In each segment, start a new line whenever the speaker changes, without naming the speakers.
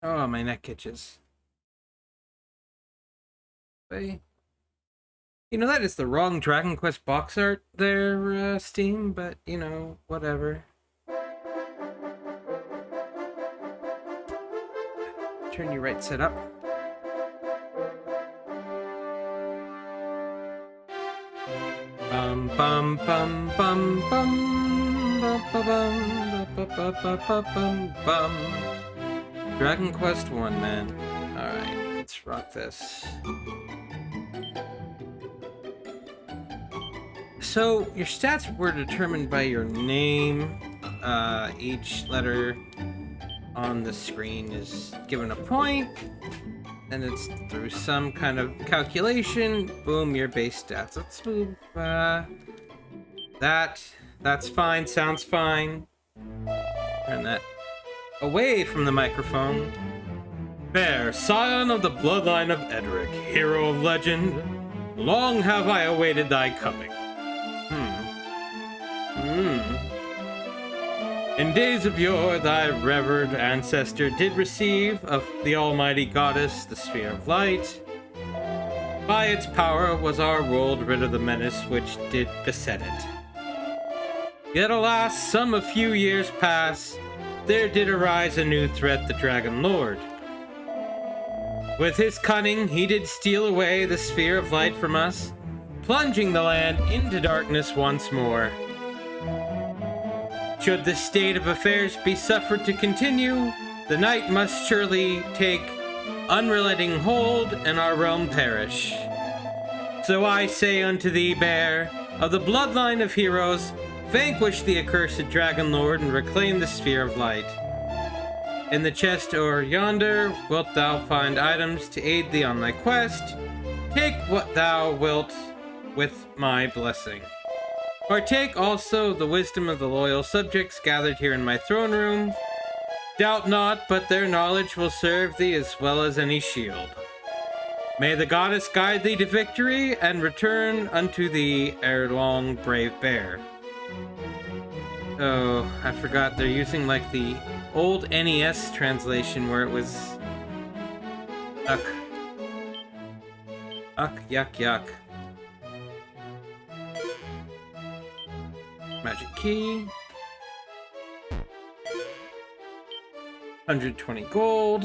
Oh, my neck itches. Hey. You know, that is the wrong Dragon Quest box art there, Steam, but, you know, whatever. Turn you right set up. Bum bum bum bum bum bum bum bum bum bum bum. Dragon Quest 1, man. Alright, let's rock this. So, your stats were determined by your name. Each letter on the screen is given a point, and it's through some kind of calculation. Boom, your base stats. Let's move that's fine, sounds fine. Turn that away from the microphone. Bear, scion of the bloodline of Edric, hero of legend, long have I awaited thy coming. In days of yore, thy revered ancestor did receive of the almighty goddess the sphere of light. By its power was our world rid of the menace which did beset it. Yet alas, some a few years pass, there did arise a new threat, the Dragon Lord. With his cunning, he did steal away the sphere of light from us, plunging the land into darkness once more. Should this state of affairs be suffered to continue, the night must surely take unrelenting hold and our realm perish. So I say unto thee, Bear, of the bloodline of heroes, vanquish the accursed Dragon Lord and reclaim the sphere of light. In the chest o'er yonder wilt thou find items to aid thee on thy quest. Take what thou wilt with my blessing. Partake also the wisdom of the loyal subjects gathered here in my throne room. Doubt not, but their knowledge will serve thee as well as any shield. May the goddess guide thee to victory, and return unto thee ere long, brave bear. Oh, I forgot they're using like the old NES translation where it was Uck. Uck, yuck, yuck. Magic key. 120 gold.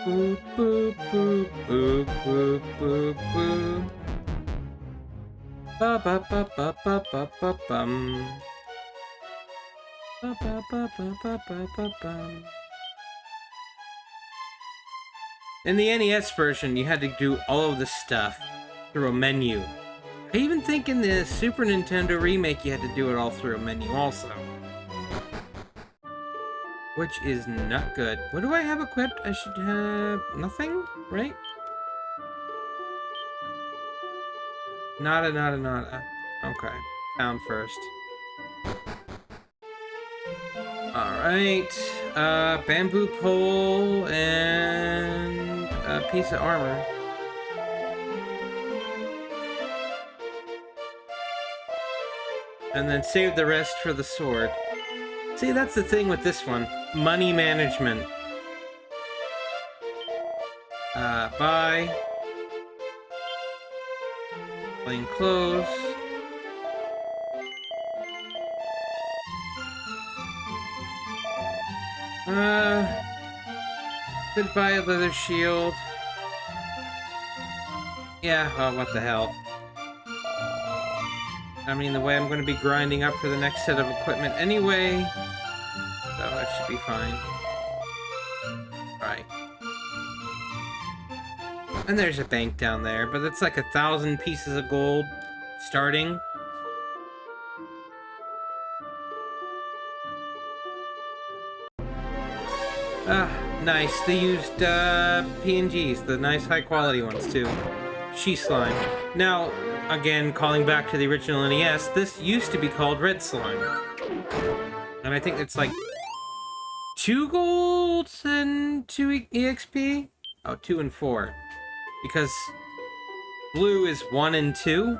Boop, boop, boop, boop, boop, boop, boop. Ba ba ba ba ba ba ba bum. Ba ba ba ba ba ba ba bum. In the NES version, you had to do all of this stuff through a menu. I even think in the Super Nintendo remake, you had to do it all through a menu also. Which is not good. What do I have equipped? I should have nothing, right? Nada. Okay. Found first. Alright. Bamboo pole and a piece of armor. And then save the rest for the sword. See, that's the thing with this one. Money management. Buy. Plain clothes. Could buy a leather shield. Yeah, oh, what the hell. I mean, the way I'm going to be grinding up for the next set of equipment anyway. So that should be fine. Alright. And there's a bank down there, but it's like 1,000 pieces of gold starting. Nice. They used PNGs, the nice high quality ones too. She slime. Now, again, calling back to the original NES, this used to be called red slime. And I think it's like 2 gold and 2 EXP? Oh, 2 and 4. Because blue is 1 and 2.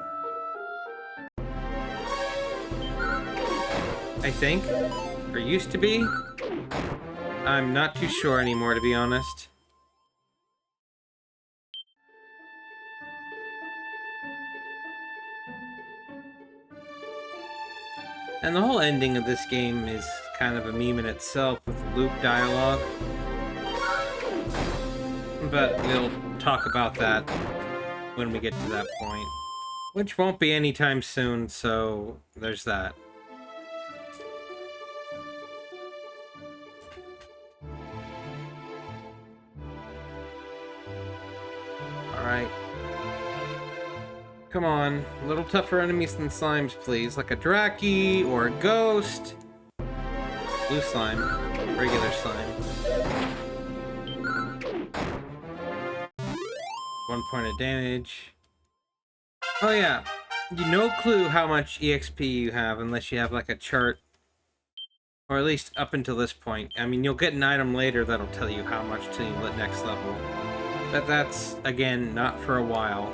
I think. Or used to be. I'm not too sure anymore, to be honest. And the whole ending of this game is kind of a meme in itself with loop dialogue. But we'll talk about that when we get to that point. Which won't be anytime soon, so there's that. Alright. Come on, a little tougher enemies than slimes, please. Like a Draki or a ghost. Blue slime. Regular slime. 1 point of damage. Oh yeah, no clue how much EXP you have unless you have like a chart. Or at least up until this point. I mean, you'll get an item later that'll tell you how much till you hit next level. But that's, again, not for a while.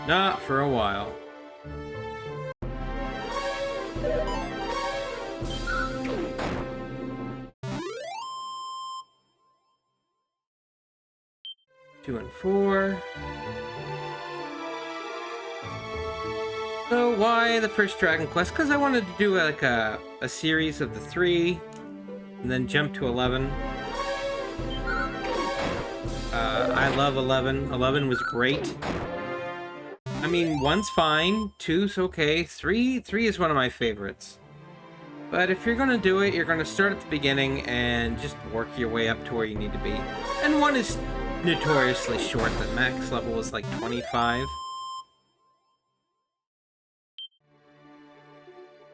Not for a while. Two and 4. So why the first Dragon Quest? Because I wanted to do like a series of the 3, and then jump to 11. I love 11. 11 was great. I mean, 1's fine, 2's okay, 3 is one of my favorites. But if you're gonna do it, you're gonna start at the beginning and just work your way up to where you need to be. And 1 is notoriously short. The max level is like 25.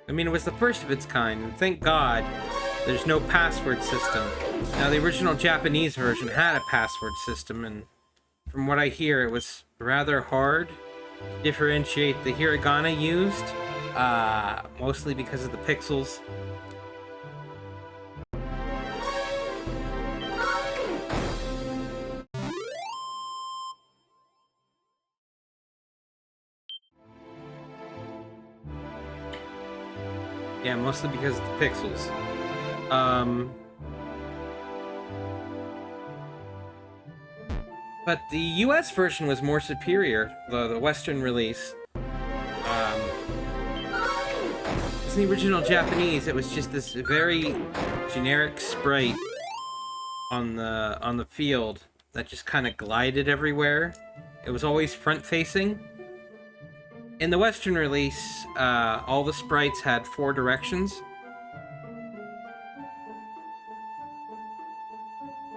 I mean, it was the first of its kind, and thank God there's no password system. Now, the original Japanese version had a password system, and from what I hear, it was rather hard to differentiate the hiragana used, mostly because of the pixels. Yeah, mostly because of the pixels. But the US version was more superior, the Western release. It's the original Japanese, it was just this very generic sprite on the field that just kind of glided everywhere. It was always front-facing. In the Western release, all the sprites had 4 directions.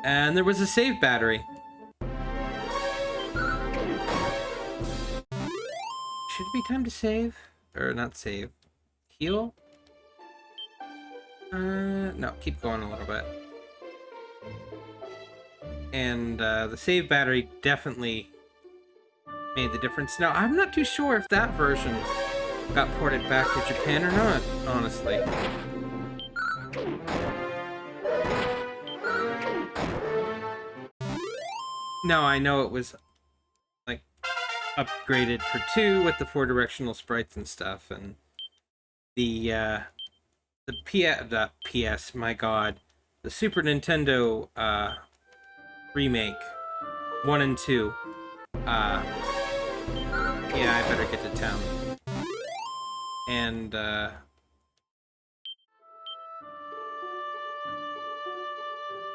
And there was a save battery. Should it be time to save? Or not save. Heal? No, keep going a little bit. And the save battery definitely made the difference. Now, I'm not too sure if that version got ported back to Japan or not, honestly. No, I know it was, like, upgraded for 2 with the 4 directional sprites and stuff, and the PS, my god, the Super Nintendo, remake, 1 and 2, yeah, I better get to town. And,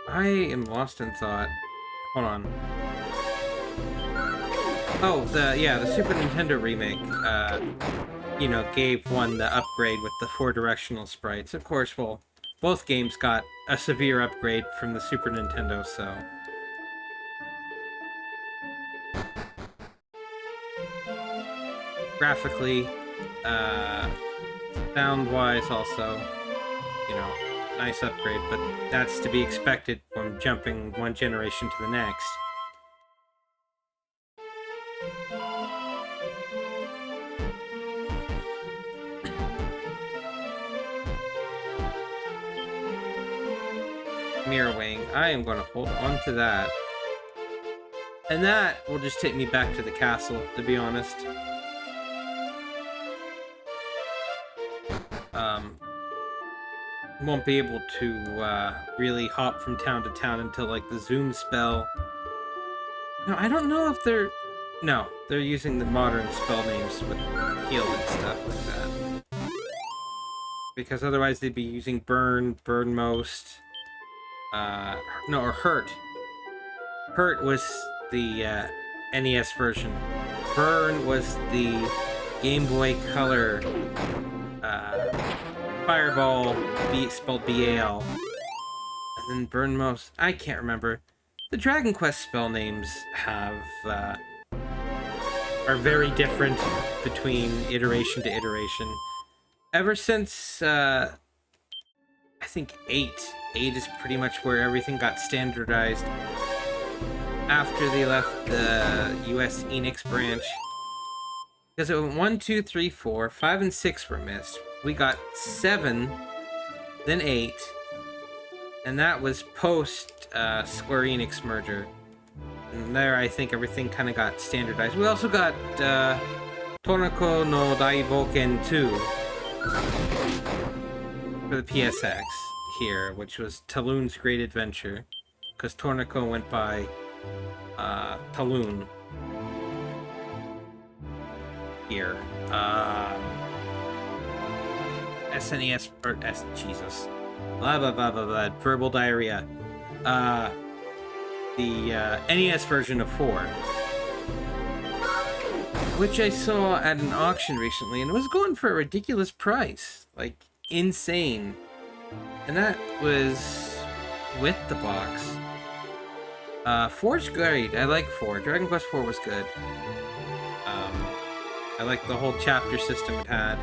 I am lost in thought. Hold on. Oh, the Super Nintendo remake, you know, gave 1 the upgrade with the 4 directional sprites. Of course, well, both games got a severe upgrade from the Super Nintendo, so... Graphically, sound-wise also, you know, nice upgrade, but that's to be expected when jumping 1 generation to the next. Mirror Wing. I am going to hold on to that. And that will just take me back to the castle, to be honest. Won't be able to really hop from town to town until like the zoom spell. No, I don't know if they're... No, they're using the modern spell names with heal and stuff like that. Because otherwise they'd be using burn, burn most. No, or hurt. Hurt was the NES version. Burn was the Game Boy Color Fireball, spelled B-A-L. And then Burn Most, I can't remember. The Dragon Quest spell names have, are very different between iteration to iteration. Ever since, I think 8. 8 is pretty much where everything got standardized. After they left the US Enix branch. Because it went 1, 2, 3, 4, 5, and 6 were missed. We got 7, then 8, and that was post Square Enix merger. And there, I think everything kind of got standardized. We also got Tornako no Daiboken 2 for the PSX here, which was Taloon's Great Adventure, because Tornako went by Taloon here. SNES, or Jesus. Blah, blah, blah, blah, blah. Verbal diarrhea. The NES version of 4. Which I saw at an auction recently, and it was going for a ridiculous price. Like, insane. And that was with the box. 4's great. I like 4. Dragon Quest 4 was good. I like the whole chapter system it had.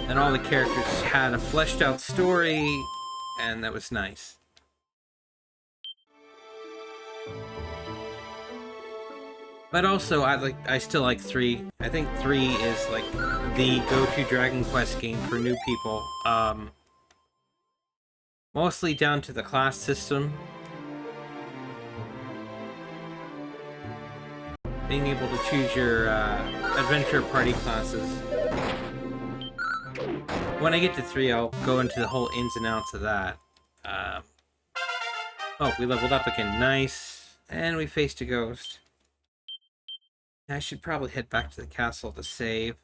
And all the characters had a fleshed out story, and that was nice. But also, I still like 3. I think 3 is like the go-to Dragon Quest game for new people. Mostly down to the class system. Being able to choose your adventure party classes. When I get to 3, I'll go into the whole ins and outs of that. Oh, we leveled up again. Nice. And we faced a ghost. I should probably head back to the castle to save.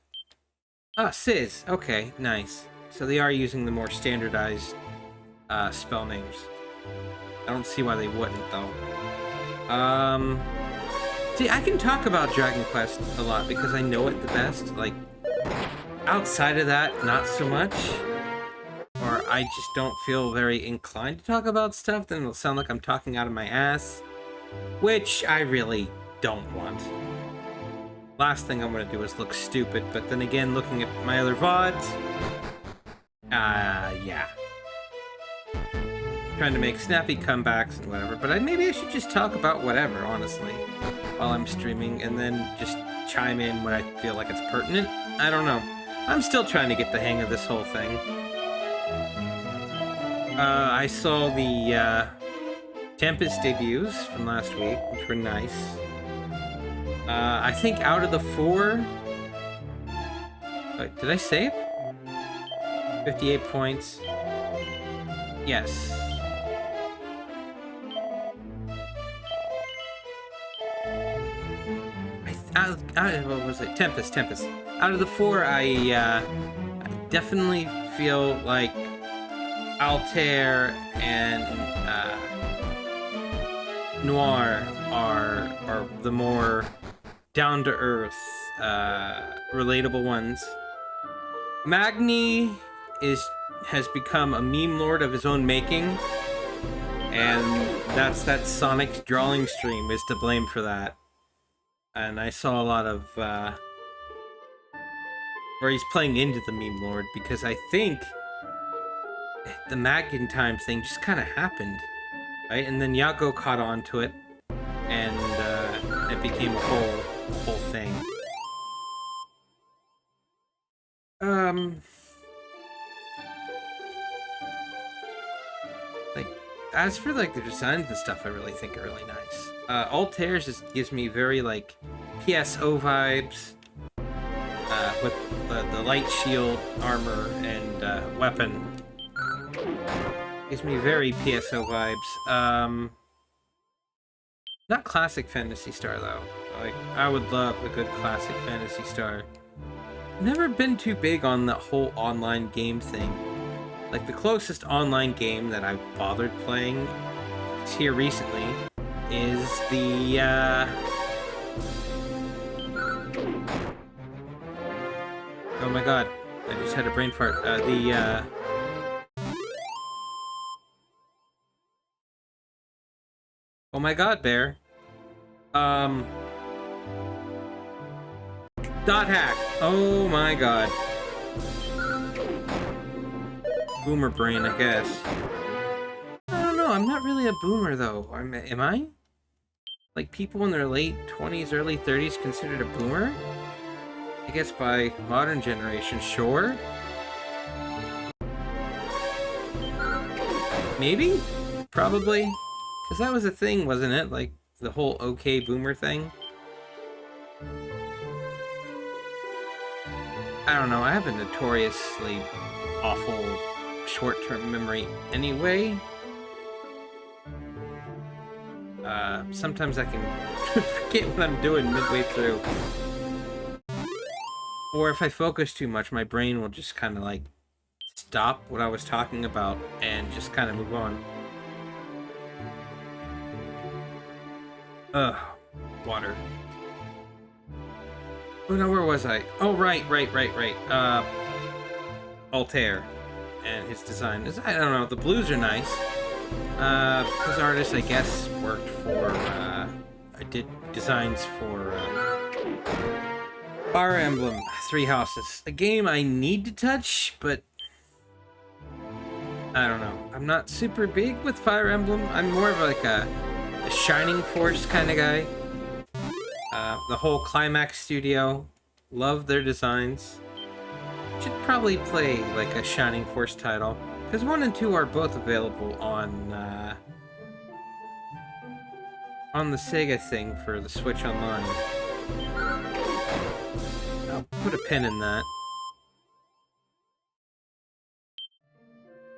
Ah, Sizz. Okay, nice. So they are using the more standardized spell names. I don't see why they wouldn't, though. See, I can talk about Dragon Quest a lot because I know it the best. Like, outside of that, not so much. Or I just don't feel very inclined to talk about stuff, then it'll sound like I'm talking out of my ass. Which I really don't want. Last thing I'm gonna do is look stupid, but then again, looking at my other VODs... yeah. Trying to make snappy comebacks and whatever, but maybe I should just talk about whatever, honestly, while I'm streaming, and then just chime in when I feel like it's pertinent. I don't know. I'm still trying to get the hang of this whole thing. I saw the Tempest debuts from last week, which were nice. I think out of the 4... Wait, did I save? 58 points. Yes. What was it? Tempest. Out of the 4, I definitely feel like Altair and Noir are the more down-to-earth, relatable ones. Magni has become a meme lord of his own making, and that's that Sonic's drawing stream is to blame for that. And I saw a lot of where he's playing into the meme lord, because I think the Magin time thing just kind of happened, right? And then Yago caught on to it, and it became a whole thing. Like, as for like the designs and stuff, I really think are really nice. Altair's just gives me very like PSO vibes, with the light shield armor and weapon. Gives me very PSO vibes. Not classic Phantasy Star though. Like, I would love a good classic Phantasy Star. Never been too big on the whole online game thing. Like, the closest online game that I've bothered playing here recently is the, oh my god, I just had a brain fart. Oh my god, Bear. Dot hack. Oh my god. Boomer brain, I guess. I don't know, I'm not really a boomer though. Am I? Like, people in their late 20s, early 30s considered a boomer? I guess by modern generation, sure. Maybe? Probably? Because that was a thing, wasn't it? Like, the whole okay boomer thing? I don't know, I have a notoriously awful short-term memory anyway. Sometimes I can forget what I'm doing midway through. Or if I focus too much, my brain will just kind of like stop what I was talking about and just kind of move on. Ugh, water. Oh no, where was I? Oh, right. Altair and his design. I don't know, the blues are nice. His artist, I guess, worked for, I did designs for, Fire Emblem, Three Houses. A game I need to touch, but I don't know. I'm not super big with Fire Emblem. I'm more of like a Shining Force kind of guy. The whole Climax studio, love their designs. Should probably play like a Shining Force title, because 1 and 2 are both available on the Sega thing for the Switch Online. I'll put a pin in that.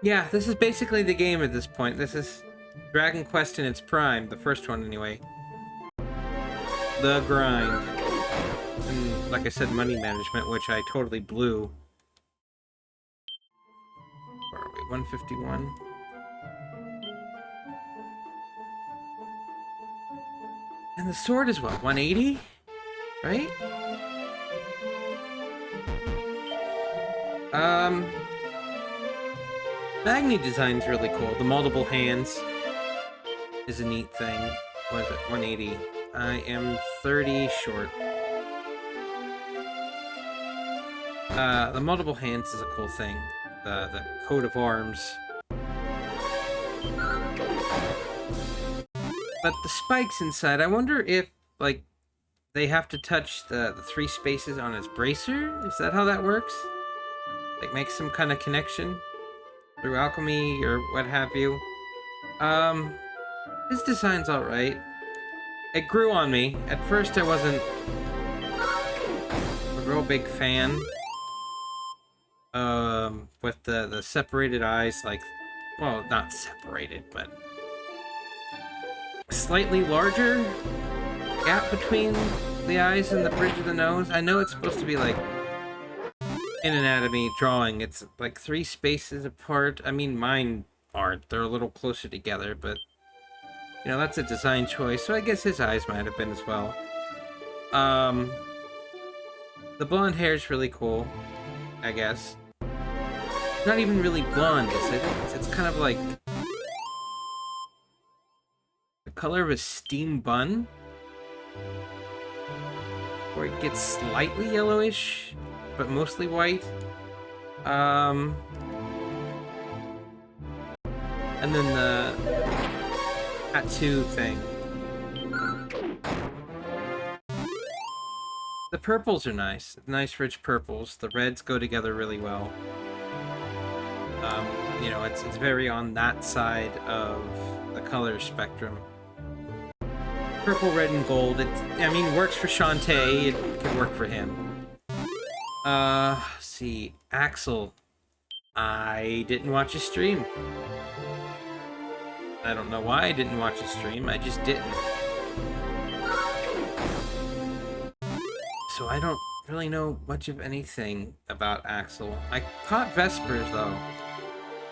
Yeah, this is basically the game at this point. This is Dragon Quest in its prime, the first one anyway. The grind. And like I said, money management, which I totally blew. Where are we? 151? And the sword is what, 180? Right? Magni design's really cool. The multiple hands is a neat thing. What is it? 180. I am 30 short. The multiple hands is a cool thing. The coat of arms. But the spikes inside, I wonder if, like, they have to touch the 3 spaces on his bracer? Is that how that works? Like, make some kind of connection through alchemy or what have you. His design's alright. It grew on me. At first I wasn't a real big fan. With the separated eyes, like, well, not separated, but slightly larger gap between the eyes and the bridge of the nose. I know it's supposed to be like in anatomy drawing, it's like 3 spaces apart. I mean, mine aren't. They're a little closer together, but you know, that's a design choice, so I guess his eyes might have been as well. The blonde hair is really cool, I guess. Not even really blonde, is it? It's kind of like the color of a steam bun, where it gets slightly yellowish, but mostly white. And then the tattoo thing. The purples are nice. Nice rich purples. The reds go together really well. you know, it's very on that side of the color spectrum. Purple, red, and gold. I mean, works for Shantae. It could work for him. Let's see, Axel. I didn't watch his stream. I don't know why I didn't watch his stream. I just didn't. So I don't really know much of anything about Axel. I caught Vespers though,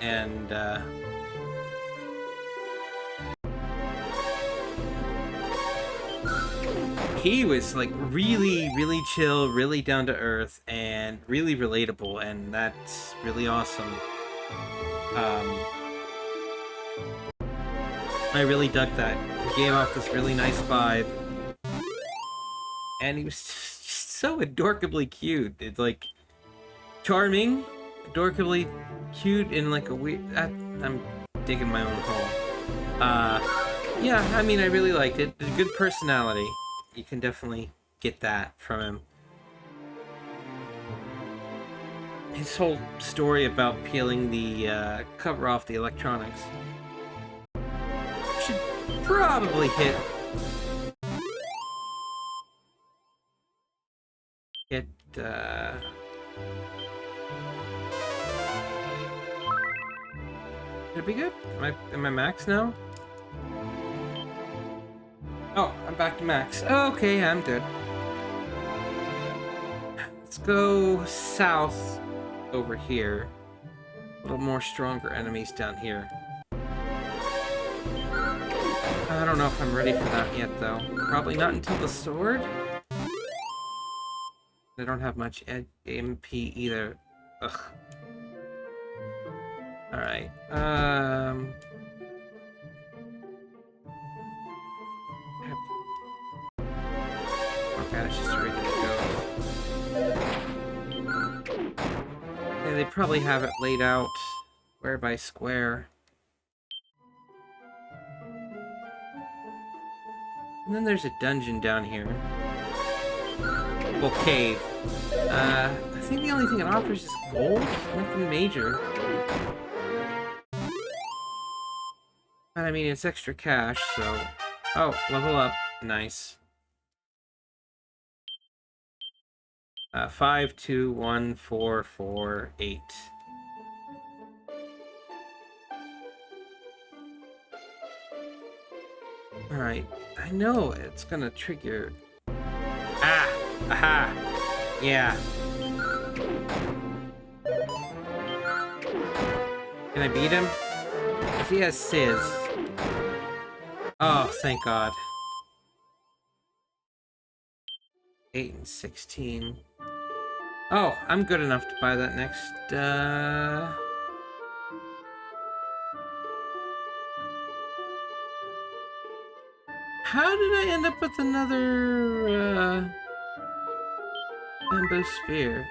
and he was like really, really chill, really down to earth, and really relatable, and that's really awesome. I really dug that. He gave off this really nice vibe, and he was just so adorably cute. It's like charming, adorably cute, in like a weird. I'm digging my own hole. Yeah, I mean, I really liked it. A good personality. You can definitely get that from him. His whole story about peeling the cover off the electronics should probably hit Should it be good? Am I max now? Oh, I'm back to max. Okay, I'm good. Let's go south over here. A little more stronger enemies down here. I don't know if I'm ready for that yet, though. Probably not until the sword. I don't have much MP either. Ugh. Alright, okay, it's just a regular go. Yeah, they probably have it laid out square by square. And then there's a dungeon down here. Well, cave. I think the only thing it offers is gold. Nothing major. But I mean, it's extra cash, so... Oh, level up. Nice. 5, 2, 1, 4, 4, 8. Alright, I know it's gonna trigger... Ah! Aha! Yeah. Can I beat him? If he has Sizz. Oh, thank God. 8 and 16. Oh, I'm good enough to buy that next, How did I end up with another, Bamboo Sphere?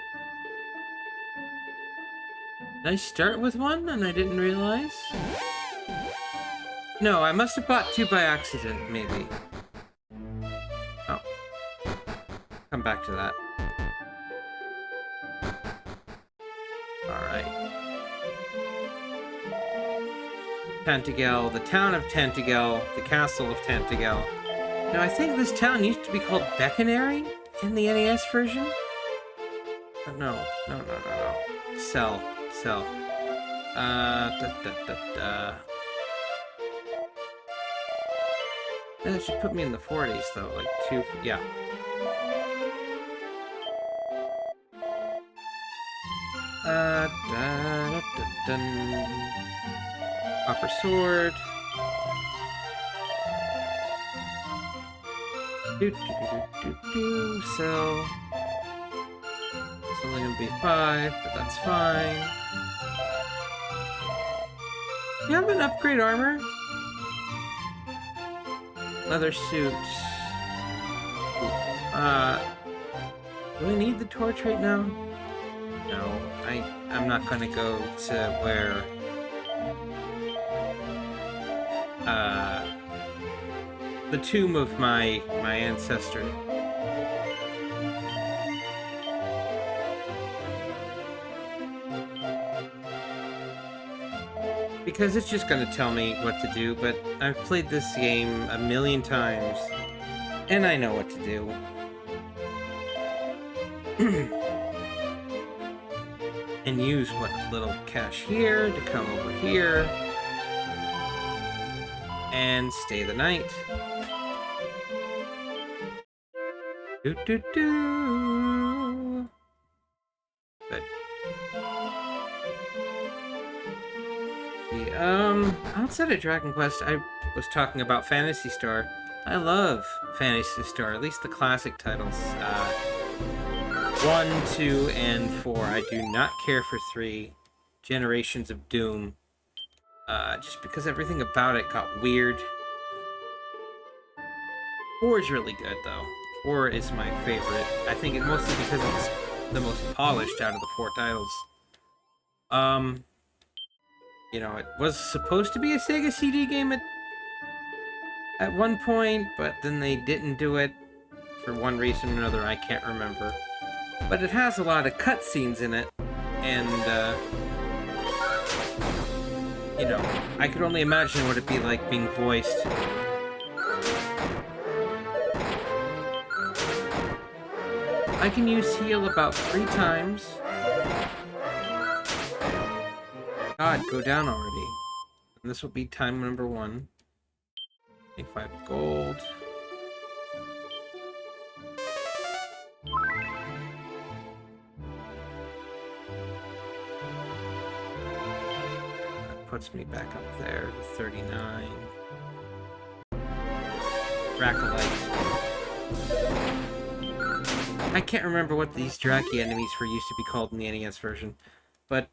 Did I start with one and I didn't realize? No, I must have bought 2 by accident, maybe. Oh. Come back to that. Alright. Tantagel, the town of Tantagel, the castle of Tantagel. Now, I think this town used to be called Beckonary in the NES version? Oh, no. No. Cell. That should put me in the 40s, though. Like, 2... Yeah. Copper sword. Cell. It's only gonna be 5, but that's fine. You have an upgrade armor? Leather suit. Do I need the torch right now? No, I'm not gonna go to where the tomb of my ancestor. because it's just gonna tell me what to do, but I've played this game a million times, and I know what to do. And use what little cash here to come over here and stay the night. Do do do. Good. Outside of Dragon Quest, I was talking about Phantasy Star. I love Phantasy Star, at least the classic titles. 1, 2, and 4. I do not care for 3. Generations of Doom. Just because everything about it got weird. 4 is really good, though. 4 is my favorite. I think it mostly because it's the most polished out of the 4 titles. You know, it was supposed to be a Sega CD game at one point, but then they didn't do it for one reason or another. I can't remember. But it has a lot of cutscenes in it, and, you know, I could only imagine what it'd be like being voiced. I can use heal about 3 times. God, go down already. And this will be time number 1. 25 gold. That puts me back up there to 39. Dracolite. I can't remember what these Draki enemies were used to be called in the NES version. But,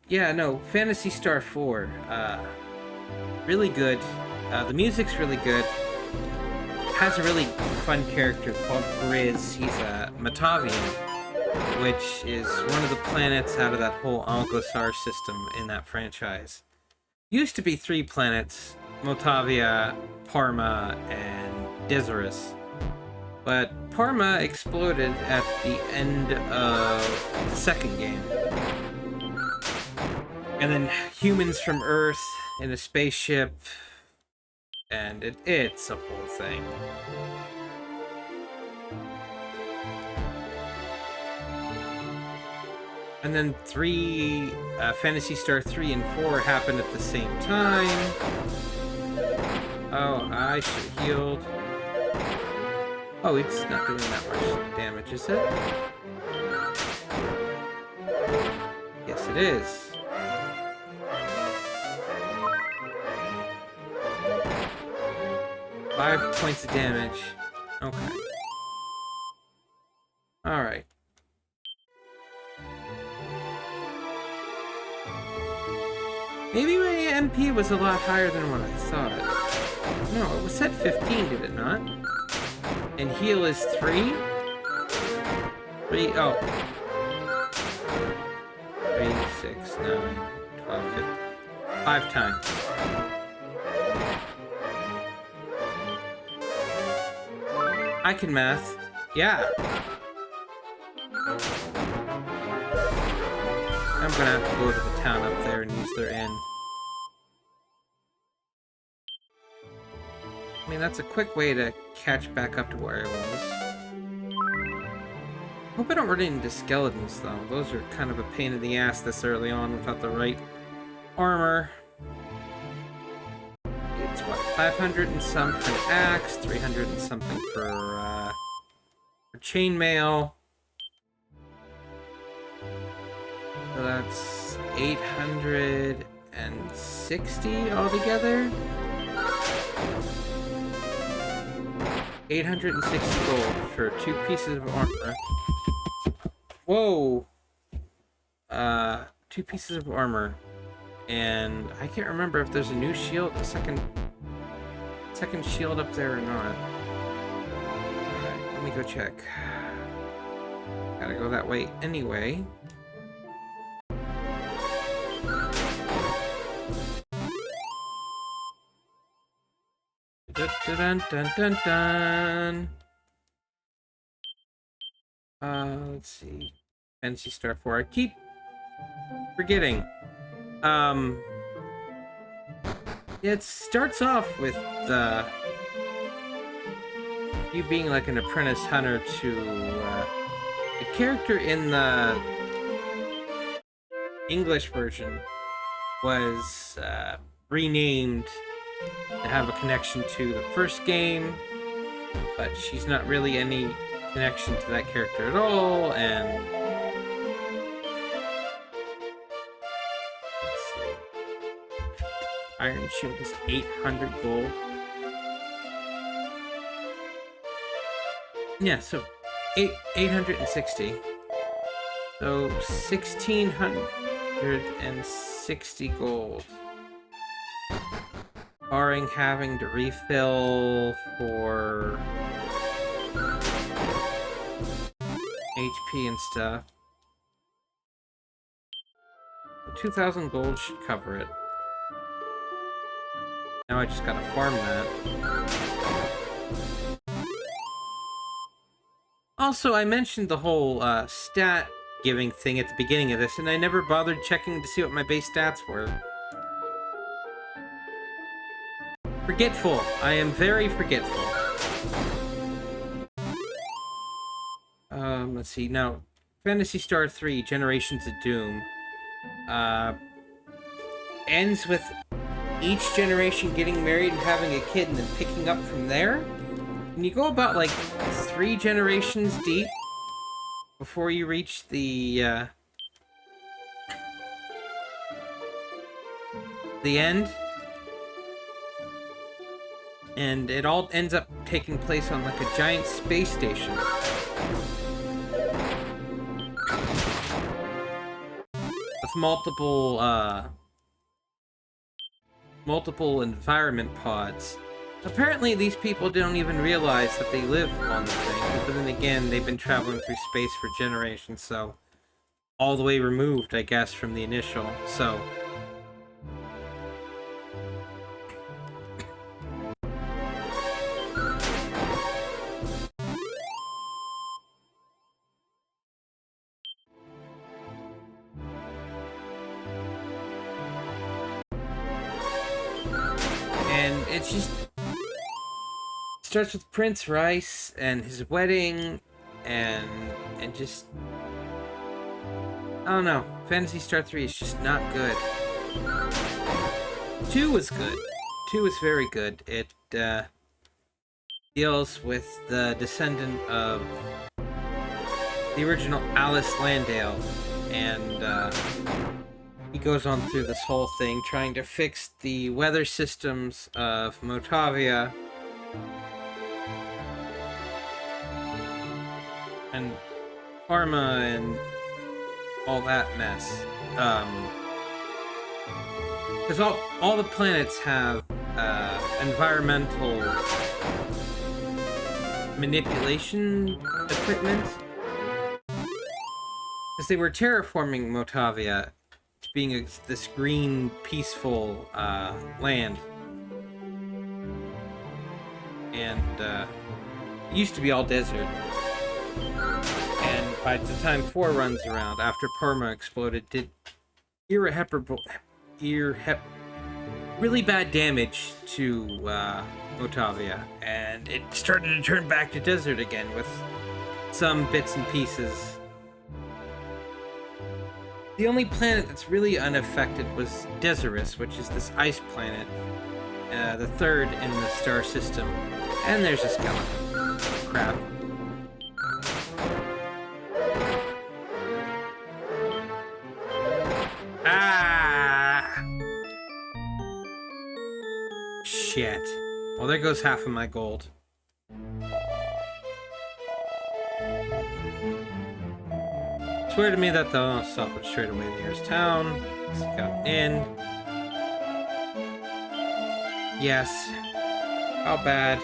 yeah, no, Phantasy Star 4, really good. The music's really good. Has a really fun character called Grizz. He's a Matavian, which is one of the planets out of that whole Algosar system in that franchise. Used to be 3 planets, Motavia, Parma, and Dezoris. But Parma exploded at the end of the second game. And then humans from Earth in a spaceship, and it's a whole thing. And then Phantasy Star 3 and 4 happened at the same time. Oh, I should have healed. Oh, it's not doing that much damage, is it? Yes, it is. 5 points of damage. Okay. Alright. Maybe my MP was a lot higher than what I thought. No, it was set 15, did it not? And heal is 3? 3, oh. 3, 6, 9, 12, 15. 5 times. I can math. Yeah. I'm gonna have to go to the town up there and use their inn. I mean, that's a quick way to catch back up to where I was. Hope I don't run into skeletons, though. Those are kind of a pain in the ass this early on without the right armor. It's what, 500 and some for an axe, 300 and something for chainmail. So that's 860 altogether. 860 gold for 2 pieces of armor. Whoa! 2 pieces of armor. And I can't remember if there's a new shield, the second shield up there or not. Alright, let me go check. Gotta go that way anyway. Dun, dun, dun, dun, dun. Let's see. Phantasy Star 4. I keep forgetting. It starts off with you being like an apprentice hunter to a character in the English version was renamed to have a connection to the first game, but she's not really any connection to that character at all, and let's see. Iron Shield is 800 gold. Yeah, so 860. So 1660 gold. Barring having to refill for HP and stuff. 2,000 gold should cover it. Now I just gotta farm that. Also, I mentioned the whole stat giving thing at the beginning of this, and I never bothered checking to see what my base stats were. Forgetful. I am very forgetful. Let's see. Now, Phantasy Star 3, Generations of Doom, ends with each generation getting married and having a kid and then picking up from there. And you go about, like, 3 generations deep before you reach the end. And it all ends up taking place on, like, a giant space station. With multiple environment pods. Apparently these people don't even realize that they live on the thing, but then again, they've been traveling through space for generations, so all the way removed, I guess, from the initial, so... And it's just... starts with Prince Rice and his wedding, and just... I don't know. Phantasy Star 3 is just not good. 2 was good. 2 was very good. It deals with the descendant of the original Alice Landale, and he goes on through this whole thing trying to fix the weather systems of Motavia and Parma and all that mess. Because all the planets have environmental manipulation equipment. Because they were terraforming Motavia to being this green, peaceful land. And it used to be all desert. And by the time 4 runs around, after Parma exploded, did really bad damage to Motavia, and it started to turn back to desert again with some bits and pieces. The only planet that's really unaffected was Deseris, which is this ice planet, the 3rd in the star system. And there's a skeleton. Crap. Shit. Well, there goes half of my gold. Swear to me that they'll stop it straight away in the nearest town. Scout in. Yes. How bad?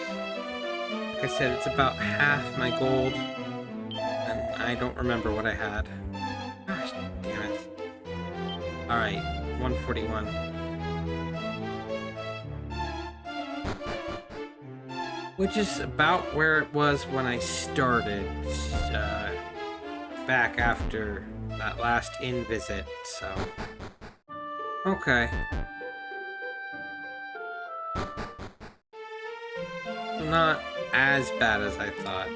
Like I said, it's about half my gold. And I don't remember what I had. Gosh, damn it. Alright, 141. Which is about where it was when I started, back after that last inn visit, so... Okay. not as bad as I thought.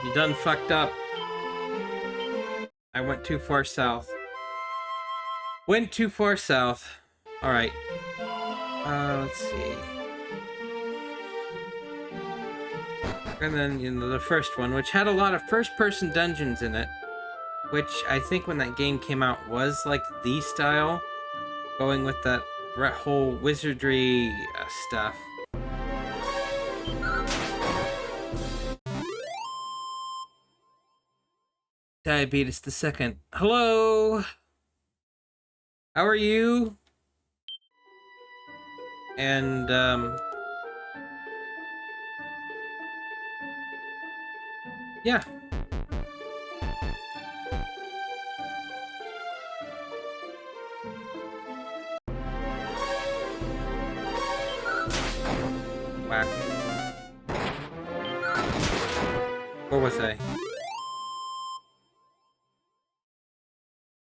You done fucked up. I went too far south. Went too far south. Alright. Let's see. And then, you know, the first one, which had a lot of first-person dungeons in it, which I think when that game came out was like the style, going with that whole wizardry stuff. Diabetes the second. Hello! How are you? And, yeah. Whack. Where was I?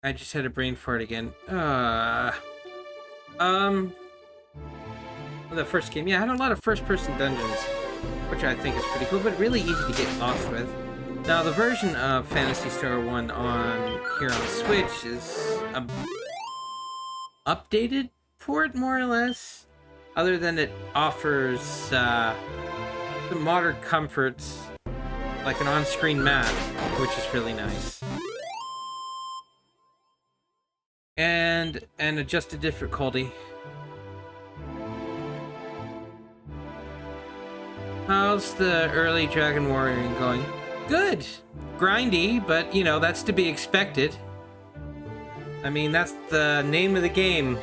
I just had a brain fart again. The first game, yeah, I had a lot of first-person dungeons, which I think is pretty cool, but really easy to get lost with. Now, the version of Phantasy Star 1 here on Switch is a updated port, more or less, other than it offers some modern comforts, like an on-screen map, which is really nice. And an adjusted difficulty. How's the early Dragon Warrior going? Good! Grindy, but, you know, that's to be expected. I mean, that's the name of the game.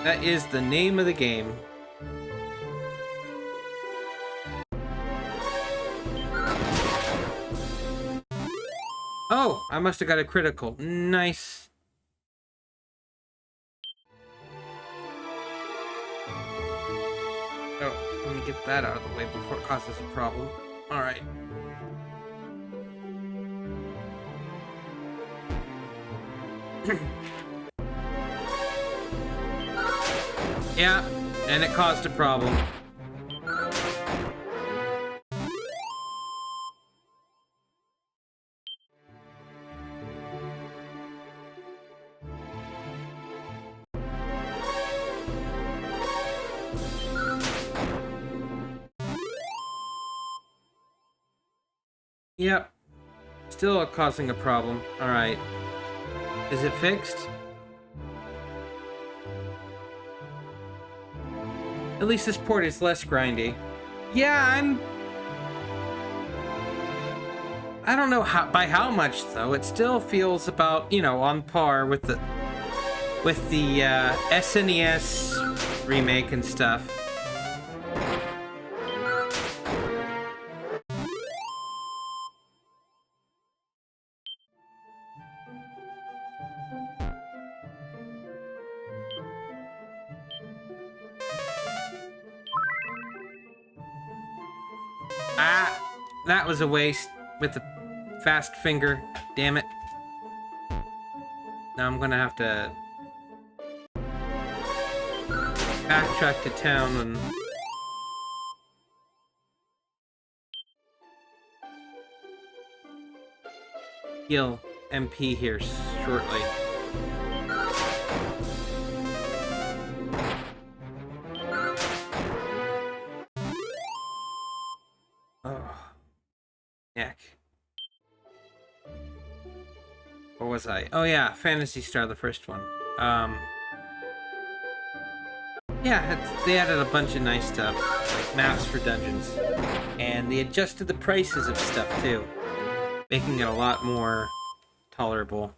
That is the name of the game. Oh, I must have got a critical. Nice. Oh, let me get that out of the way before it causes a problem. Alright. Yeah, and it caused a problem. Yep. Still causing a problem. Alright. Is it fixed? At least this port is less grindy. Yeah, I don't know by how much, though. It still feels about, you know, on par with the SNES remake and stuff. Ah, that was a waste with the fast finger. Damn it. Now I'm gonna have to backtrack to town and heal MP here shortly. What was I? Oh yeah, Phantasy Star, the first one. Yeah, they added a bunch of nice stuff, like maps for dungeons. And they adjusted the prices of stuff too, making it a lot more tolerable.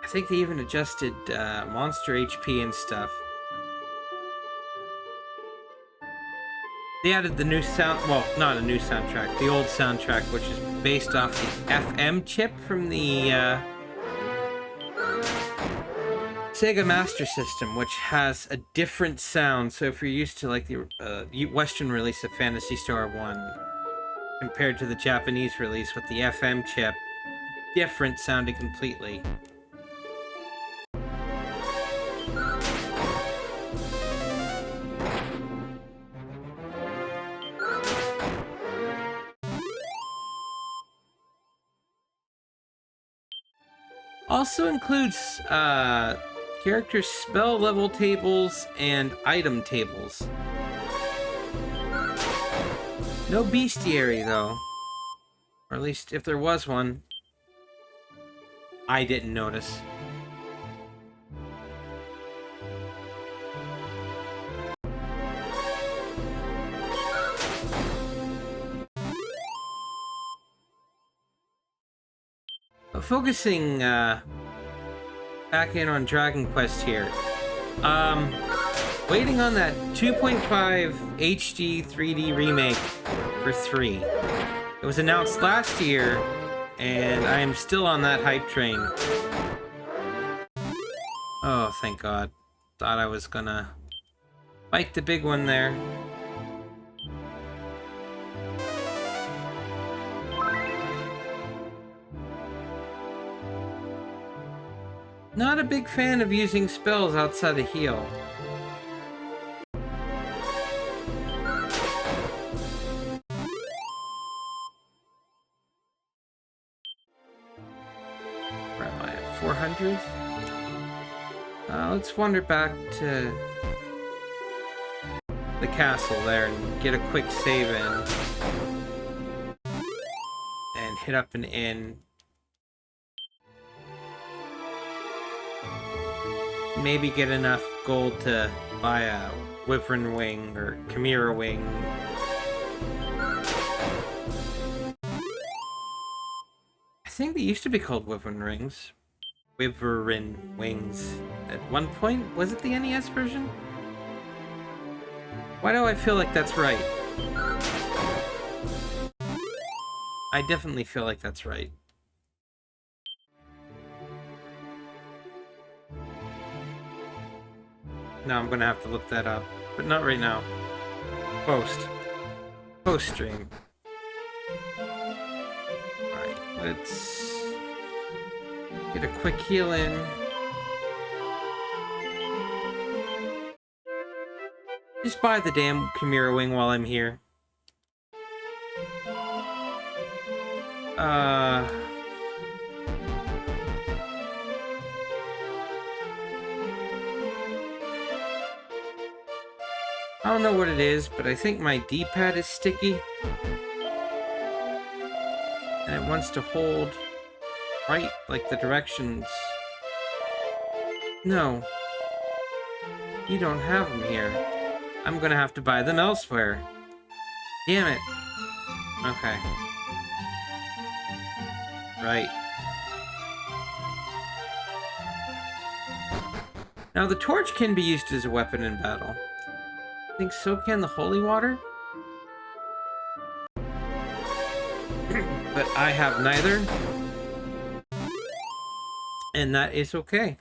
I think they even adjusted monster HP and stuff. They added the new well, not a new soundtrack, the old soundtrack, which is based off the FM chip from the Sega Master System, which has a different sound. So if you're used to like the Western release of Phantasy Star 1 compared to the Japanese release with the FM chip, different sounding completely. Also includes character spell level tables and item tables. No bestiary though. Or at least if there was one, I didn't notice. Focusing back in on Dragon Quest here. Waiting on that 2.5 HD 3D remake for 3. It was announced last year, and I am still on that hype train. Oh, thank God. Thought I was gonna bite the big one there. Not a big fan of using spells outside of heal. Where am I at? 400? Let's wander back to the castle there and get a quick save in. And hit up an inn. Maybe get enough gold to buy a Wyvern Wing or Chimera Wing. I think they used to be called Wyvern Rings. Wyvern Wings. At one point, was it the NES version? Why do I feel like that's right? I definitely feel like that's right. Now I'm gonna have to look that up, but not right now. Post stream. Alright, let's get a quick heal in. Just buy the damn Chimera Wing while I'm here. I don't know what it is, but I think my D-pad is sticky. And it wants to hold right, like the directions. No. You don't have them here. I'm gonna have to buy them elsewhere. Damn it. Okay. Right. Now the torch can be used as a weapon in battle. I think so can the holy water. But I have neither. And that is okay.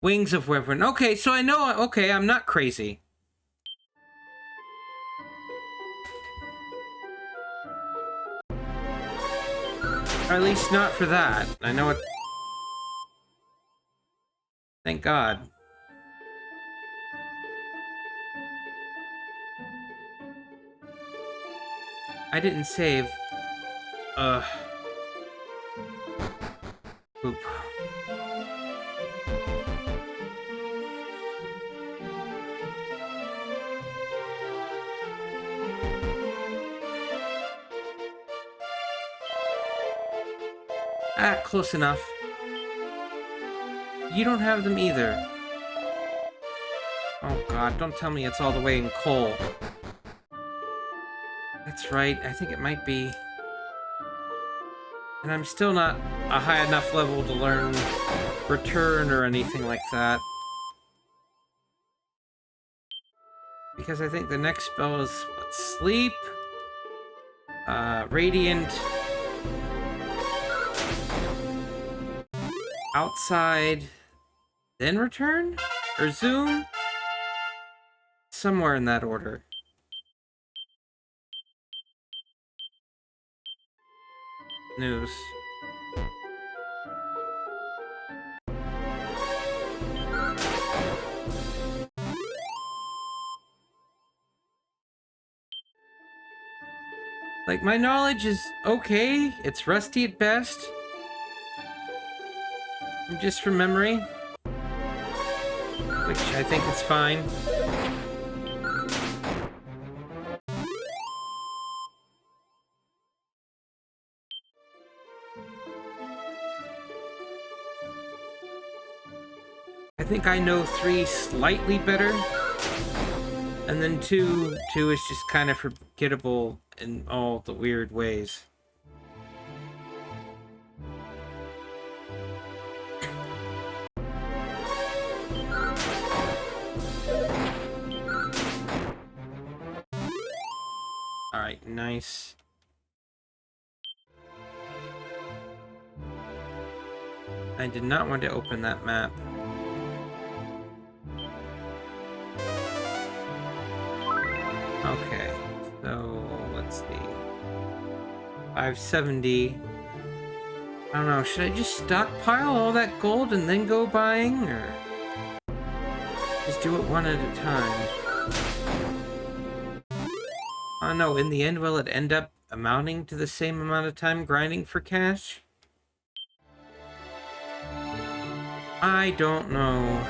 Wings of Wyvern. Okay, so I know, okay, I'm not crazy. Or at least not for that. I know it. Thank God. I didn't save. Oop. Ah, close enough. You don't have them either. Oh God, don't tell me it's all the way in coal. That's right, I think it might be. And I'm still not a high enough level to learn Return or anything like that. Because I think the next spell is what, Sleep? Radiant. Outside. Then Return? Or Zoom? Somewhere in that order. News. Like, my knowledge is okay. It's rusty at best. Just from memory. Which I think is fine. I think I know 3 slightly better. And then 2 is just kind of forgettable in all the weird ways. Alright, nice. I did not want to open that map. Okay, so let's see. 570. I don't know, should I just stockpile all that gold and then go buying, or just do it one at a time? I don't know, in the end, will it end up amounting to the same amount of time grinding for cash? I don't know.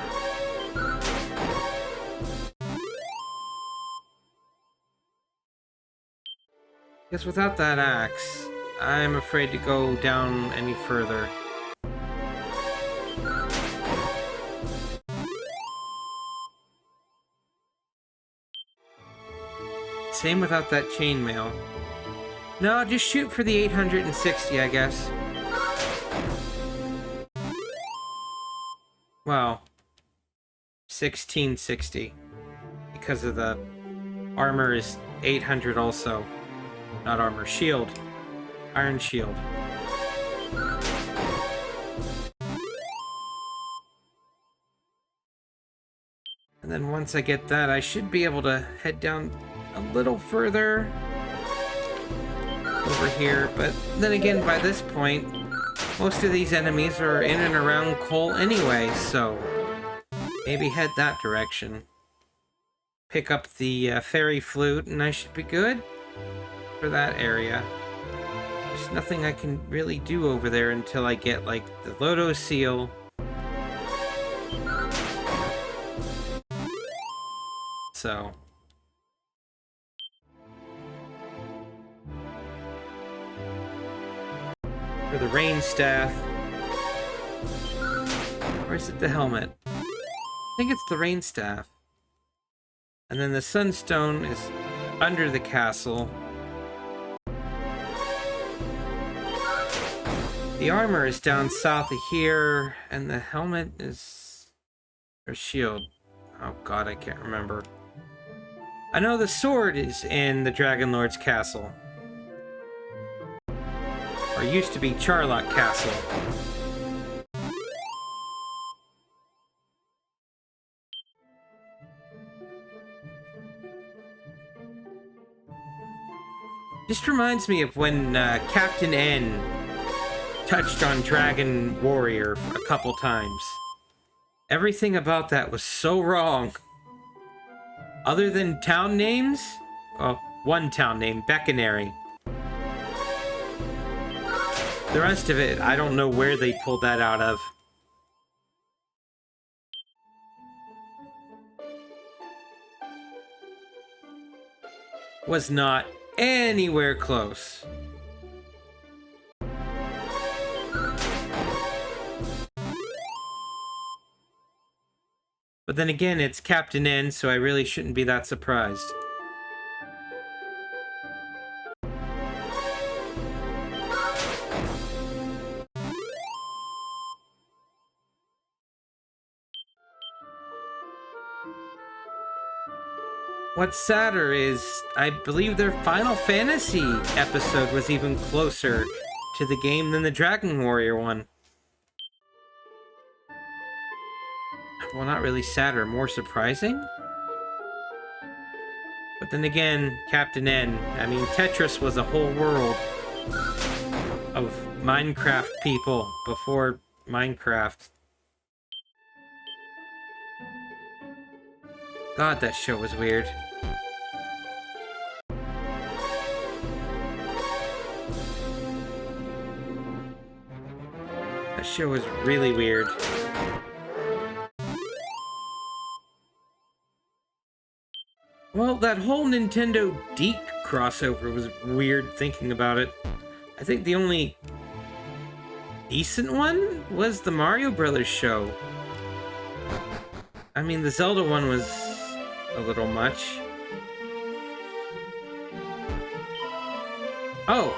Guess without that axe, I'm afraid to go down any further. Same without that chainmail. No, just shoot for the 860, I guess. Well, 1660. Because of the armor is 800 also. Not armor, shield. Iron shield. And then once I get that, I should be able to head down a little further over here. But then again, by this point, most of these enemies are in and around Cole anyway, so maybe head that direction. Pick up the fairy flute, and I should be good for that area. There's nothing I can really do over there until I get, like, the Loto seal. So. For the rain staff. Or is it the helmet? I think it's the rain staff. And then the sunstone is under the castle. The armor is down south of here, and the helmet is... or shield. Oh god, I can't remember. I know the sword is in the Dragon Lord's castle. Or used to be Charlock Castle. Just reminds me of when Captain N touched on Dragon Warrior a couple times. Everything about that was so wrong. Other than town names? Well, one town name, Beckonary. The rest of it, I don't know where they pulled that out of. Was not anywhere close. But then again, it's Captain N, so I really shouldn't be that surprised. What's sadder is, I believe their Final Fantasy episode was even closer to the game than the Dragon Warrior one. Well, not really sadder, more surprising? But then again, Captain N, I mean, Tetris was a whole world of Minecraft people before Minecraft. God, that show was weird. show was really weird. Well, that whole Nintendo DiC crossover was weird thinking about it. I think the only decent one was the Mario Brothers show. I mean, the Zelda one was a little much. Oh!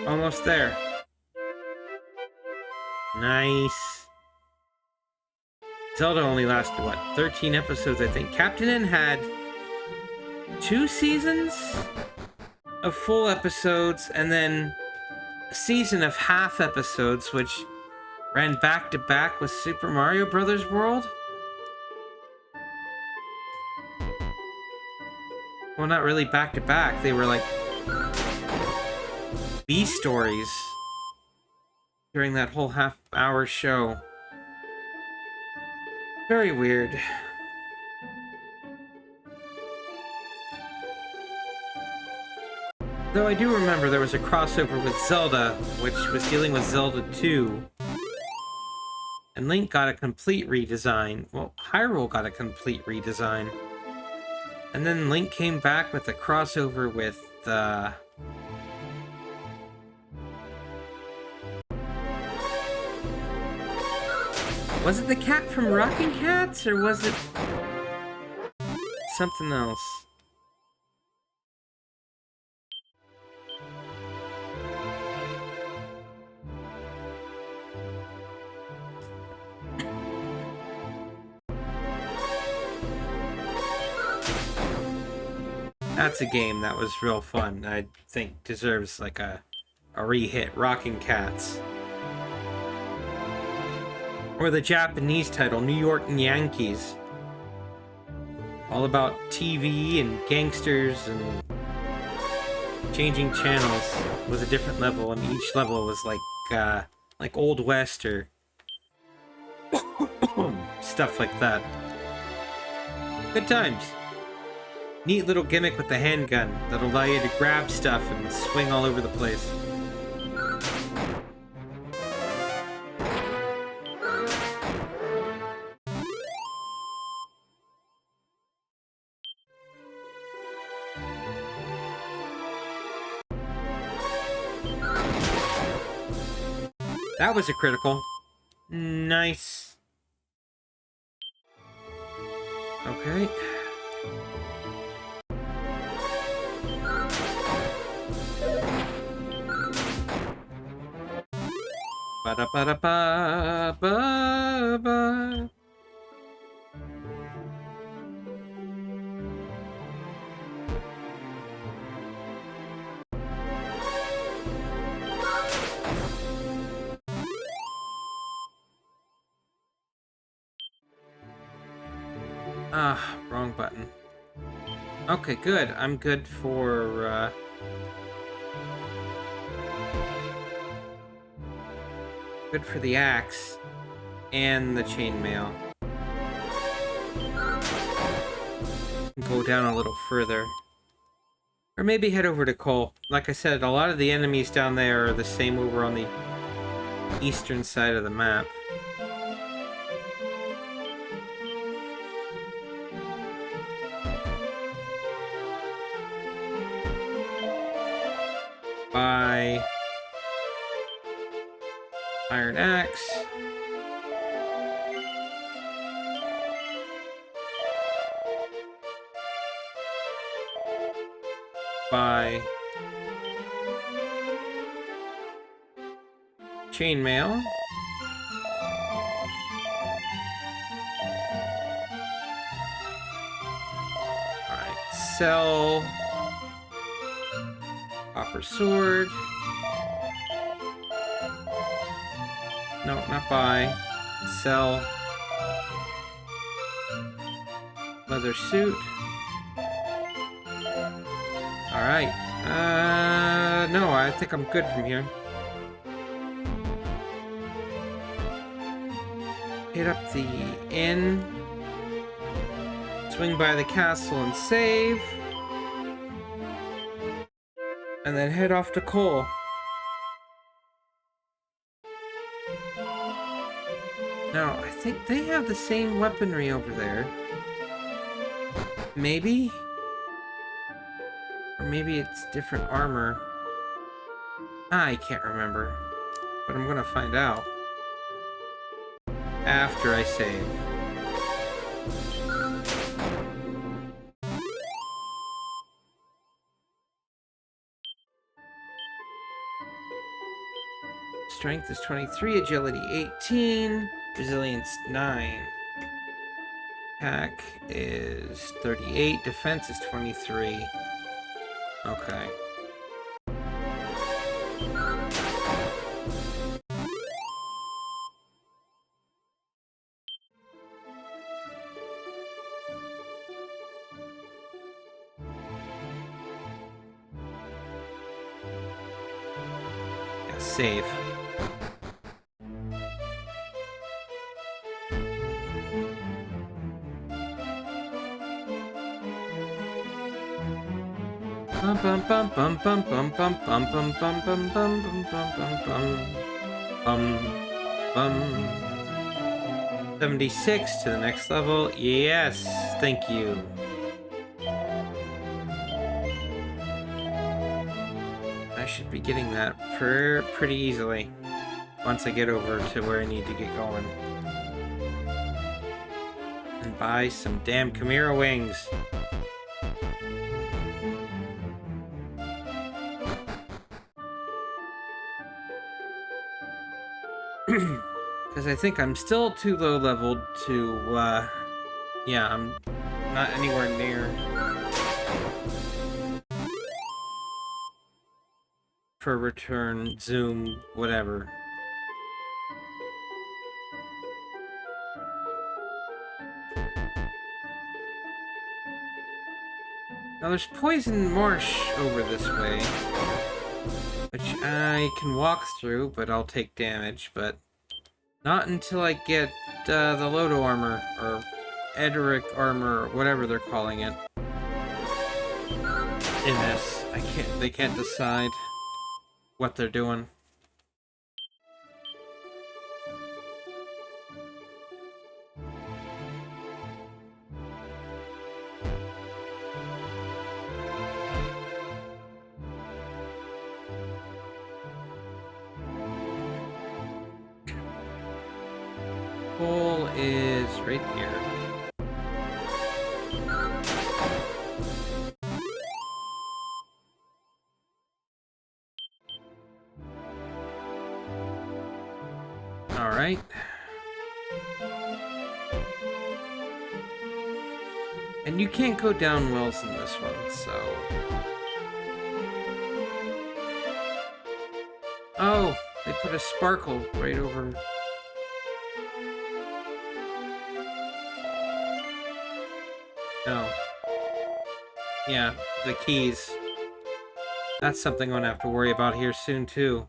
Almost there. Nice. Zelda only lasted, what, 13 episodes, I think. Captain N had 2 seasons of full episodes, and then a season of half episodes, which ran back to back with Super Mario Brothers World. Well, not really back to back. They were like B stories during that whole half-hour show. Very weird. Though I do remember there was a crossover with Zelda, which was dealing with Zelda 2. And Link got a complete redesign. Well, Hyrule got a complete redesign. And then Link came back with a crossover with, was it the cat from Rocking Cats, or was it something else? That's a game that was real fun. I think deserves like a re-hit. Rocking Cats. Or the Japanese title, New York Yankees. All about TV and gangsters and changing channels. It was a different level, and each level was like Old West or stuff like that. Good times. Neat little gimmick with the handgun that'll allow you to grab stuff and swing all over the place. That was a critical. Nice. Okay. Ba-da-ba-da-ba-ba-ba. Ah, wrong button. Okay, good. I'm good for, good for the axe and the chainmail. Go down a little further. Or maybe head over to Cole. Like I said, a lot of the enemies down there are the same over on the eastern side of the map. By Iron Axe. By Chainmail. Alright, sell Copper Sword. No, not buy. Sell Leather Suit. Alright. No, I think I'm good from here. Hit up the inn. Swing by the castle and save. And then head off to Cole. No, I think they have the same weaponry over there. Maybe? Or maybe it's different armor. I can't remember. But I'm gonna find out. After I save. Strength is 23, agility 18, resilience 9. Attack is 38, defense is 23. Okay. Yeah, save. Bum bum bum bum bum bum bum bum bum bum bum bum bum bum bum 76 to the next level. Yes, thank you. I should be getting that pretty easily once I get over to where I need to get going. And buy some damn Chimera wings. Because I think I'm still too low leveled to, yeah, I'm not anywhere near for return, zoom, whatever. Now there's poison marsh over this way, which I can walk through, but I'll take damage, but not until I get the Lodo armor, or Edric armor, or whatever they're calling it. In this, they can't decide what they're doing. Hole is right here. Alright. And you can't go down wells in this one, so... Oh, they put a sparkle right over... No. Yeah, the keys. That's something I'm gonna have to worry about here soon, too.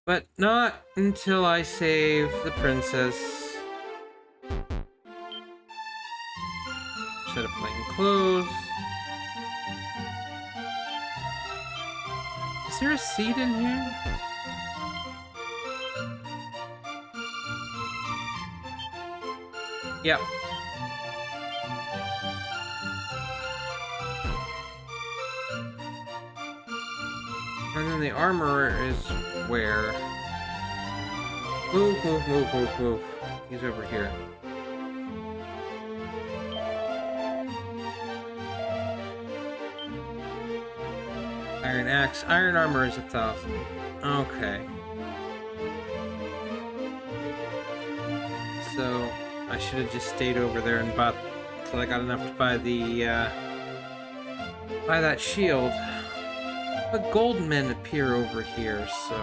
But not until I save the princess. Set of plain clothes. Is there a seed in here? Yep. And then the armor is where? Move, move, move, move, move. He's over here. Iron axe. Iron armor is 1,000. Okay. So I should have just stayed over there and bought till I got enough to buy the buy that shield. But gold men appear over here, so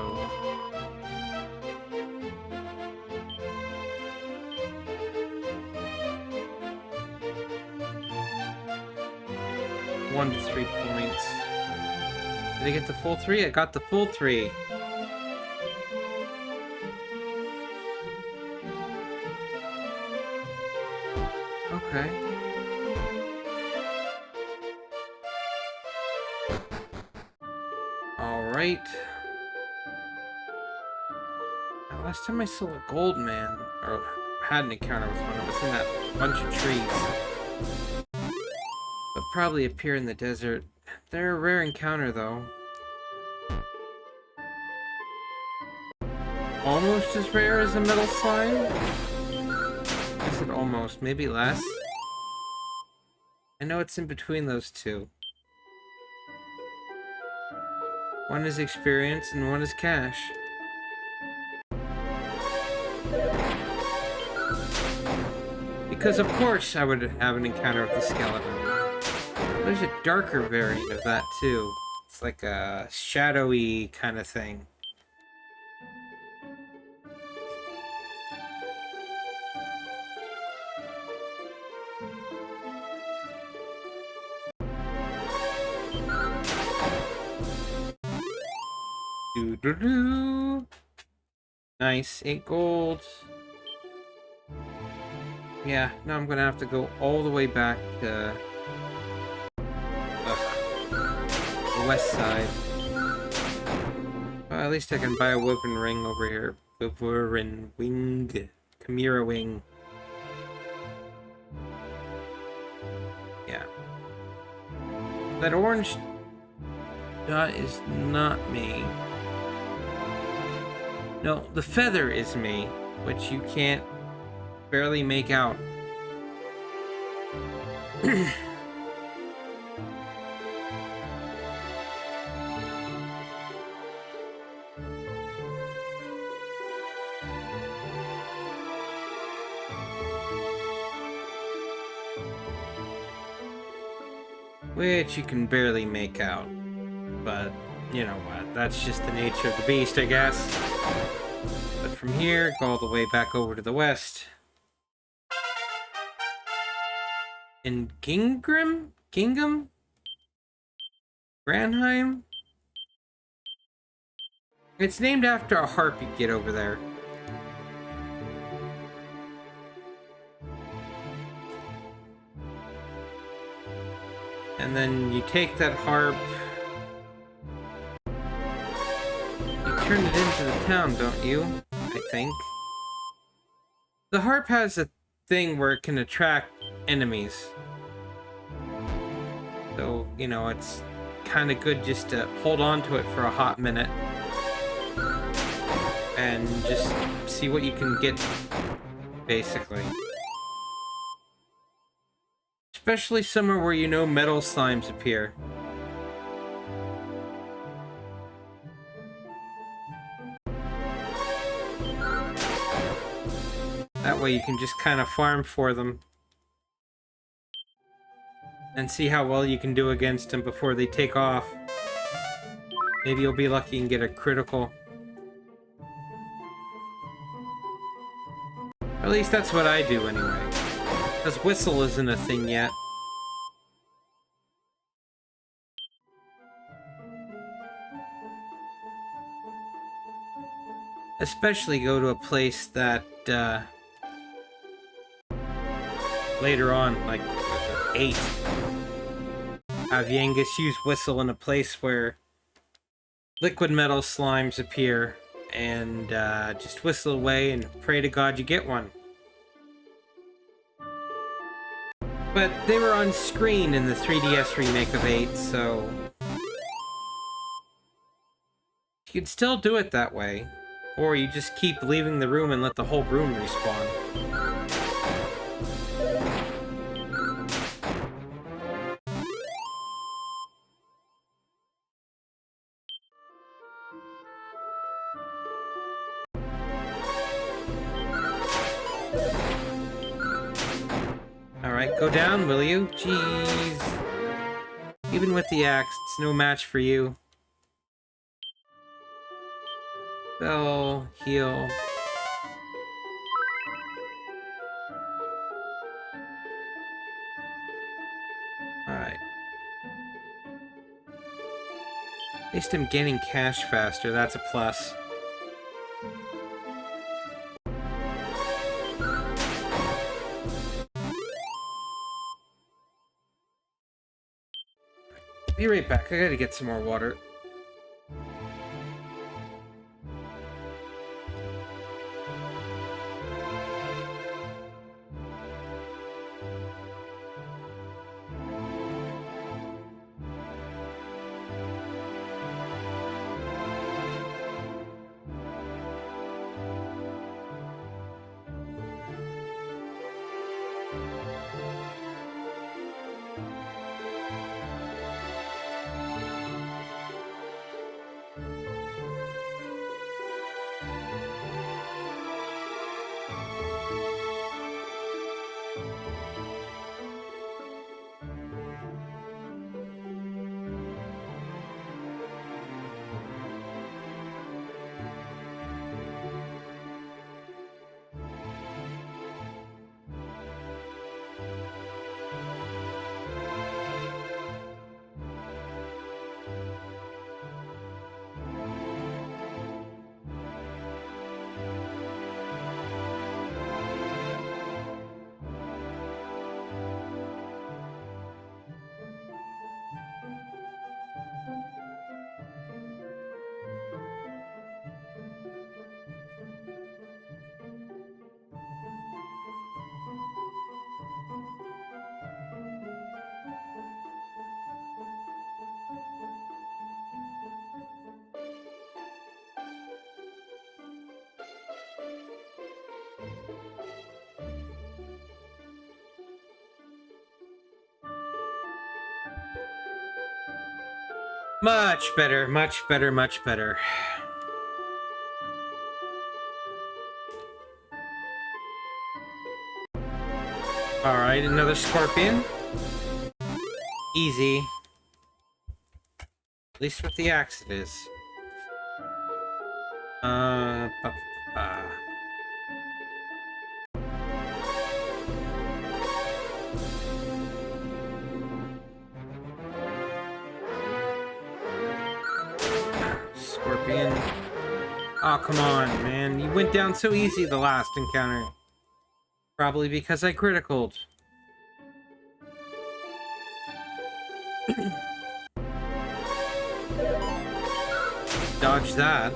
1 to 3 points. Did I get the full 3? I got the full 3. Okay. Alright. Last time I saw a gold man, or had an encounter with one. It was in that bunch of trees. But probably appear in the desert. They're a rare encounter, though. Almost as rare as a metal slime? Is it almost? Maybe less? I know it's in between those two. One is experience and one is cash. Because of course I would have an encounter with the skeleton. There's a darker variant of that too. It's like a shadowy kind of thing. Doo-doo-doo. Nice, 8 gold. Yeah, now I'm gonna have to go all the way back to the west side. Well, at least I can buy a Wyvern ring over here. Wyvern wing. Chimera wing. Yeah. That orange dot is not me. No, the feather is me, which you can't barely make out. Which you can barely make out. But, you know what, that's just the nature of the beast, I guess. But from here, go all the way back over to the west. In Gingham? Granheim? It's named after a harp you get over there. And then you take that harp, you turn it into the town, don't you? I think. The harp has a thing where it can attract enemies. So, you know, it's kind of good just to hold on to it for a hot minute. And just see what you can get, basically. Especially somewhere where you know metal slimes appear. That way you can just kind of farm for them. And see how well you can do against them before they take off. Maybe you'll be lucky and get a critical. At least that's what I do anyway. Because whistle isn't a thing yet. Especially go to a place that, later on, like 8. Have Yangus use whistle in a place where liquid metal slimes appear, and just whistle away and pray to God you get one. But they were on screen in the 3DS remake of 8, so you could still do it that way. Or you just keep leaving the room and let the whole room respawn. Alright, go down, will you? Jeez. Even with the axe, it's no match for you. Spell, heal. Alright. At least I'm gaining cash faster, that's a plus. Be right back, I gotta get some more water. Much better, much better, much better. Alright, another scorpion. Easy. At least with the axe it is. Ba, ba. Scorpion. Oh, come on, man. You went down so easy the last encounter. Probably because I criticaled. Dodge that.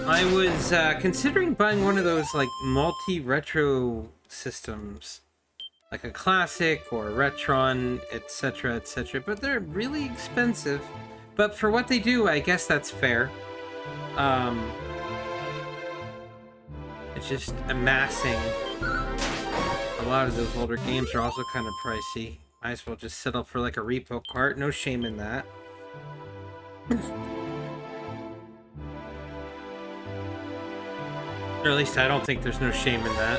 I was considering buying one of those like multi-retro systems, like a classic or a Retron, etc., but they're really expensive. But for what they do, I guess that's fair. It's just amassing. A lot of those older games are also kind of pricey. Might as well just settle for like a repo cart. No shame in that. Or at least I don't think there's no shame in that.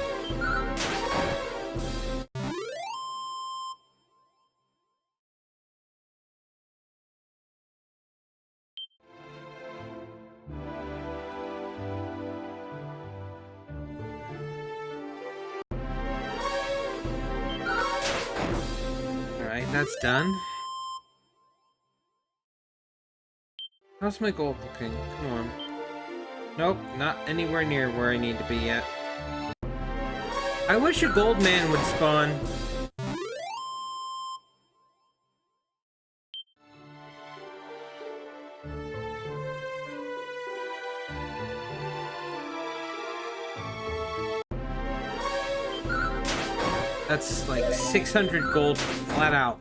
Alright, that's done. How's my gold looking? Come on. Nope, not anywhere near where I need to be yet. I wish a gold man would spawn. That's like 600 gold flat out.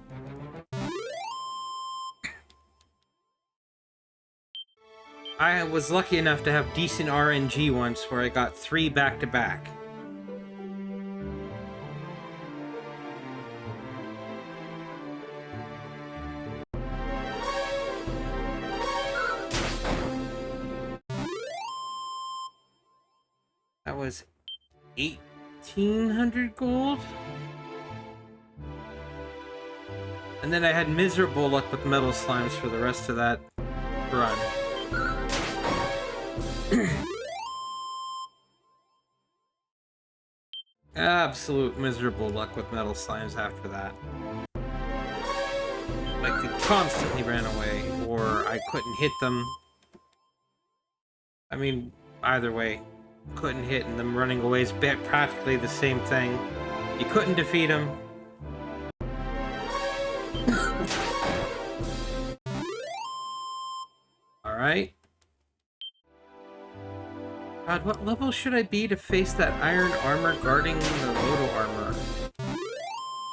I was lucky enough to have decent RNG once where I got 3 back-to-back. That was 1,800 gold? And then I had miserable luck with metal slimes for the rest of that run. Absolute miserable luck with metal slimes after that. Like, they constantly ran away, or I couldn't hit them. I mean, either way, couldn't hit, and them running away is practically the same thing. You couldn't defeat them. Alright. God, what level should I be to face that iron armor guarding the Lodo armor?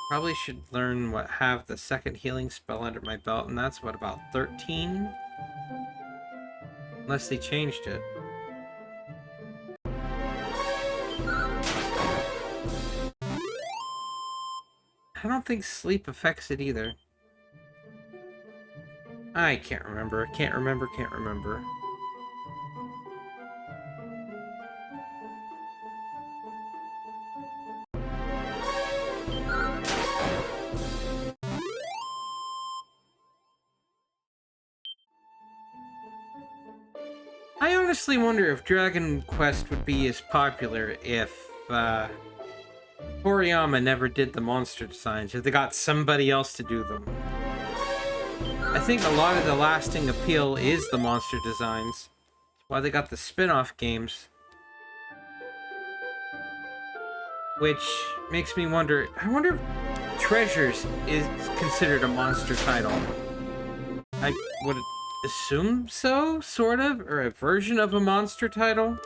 Probably should learn what have the second healing spell under my belt, and that's what, about 13? Unless they changed it. I don't think sleep affects it either. I can't remember, can't remember. I honestly wonder if Dragon Quest would be as popular if Toriyama never did the monster designs, if they got somebody else to do them. I think a lot of the lasting appeal is the monster designs. That's why they got the spin-off games. Which makes me wonder, I wonder if Treasures is considered a monster title. I would assume so, sort of, or a version of a monster title.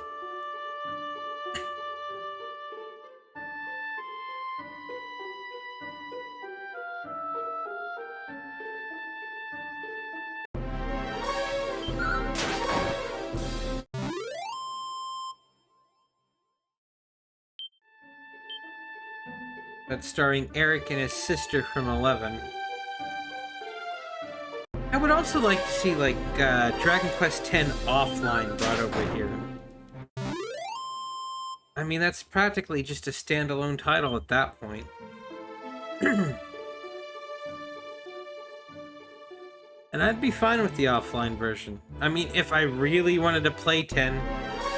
That's starring Eric and his sister from 11. I would also like to see, like, Dragon Quest X Offline brought over here. I mean, that's practically just a standalone title at that point. And I'd be fine with the offline version. I mean, if I really wanted to play 10,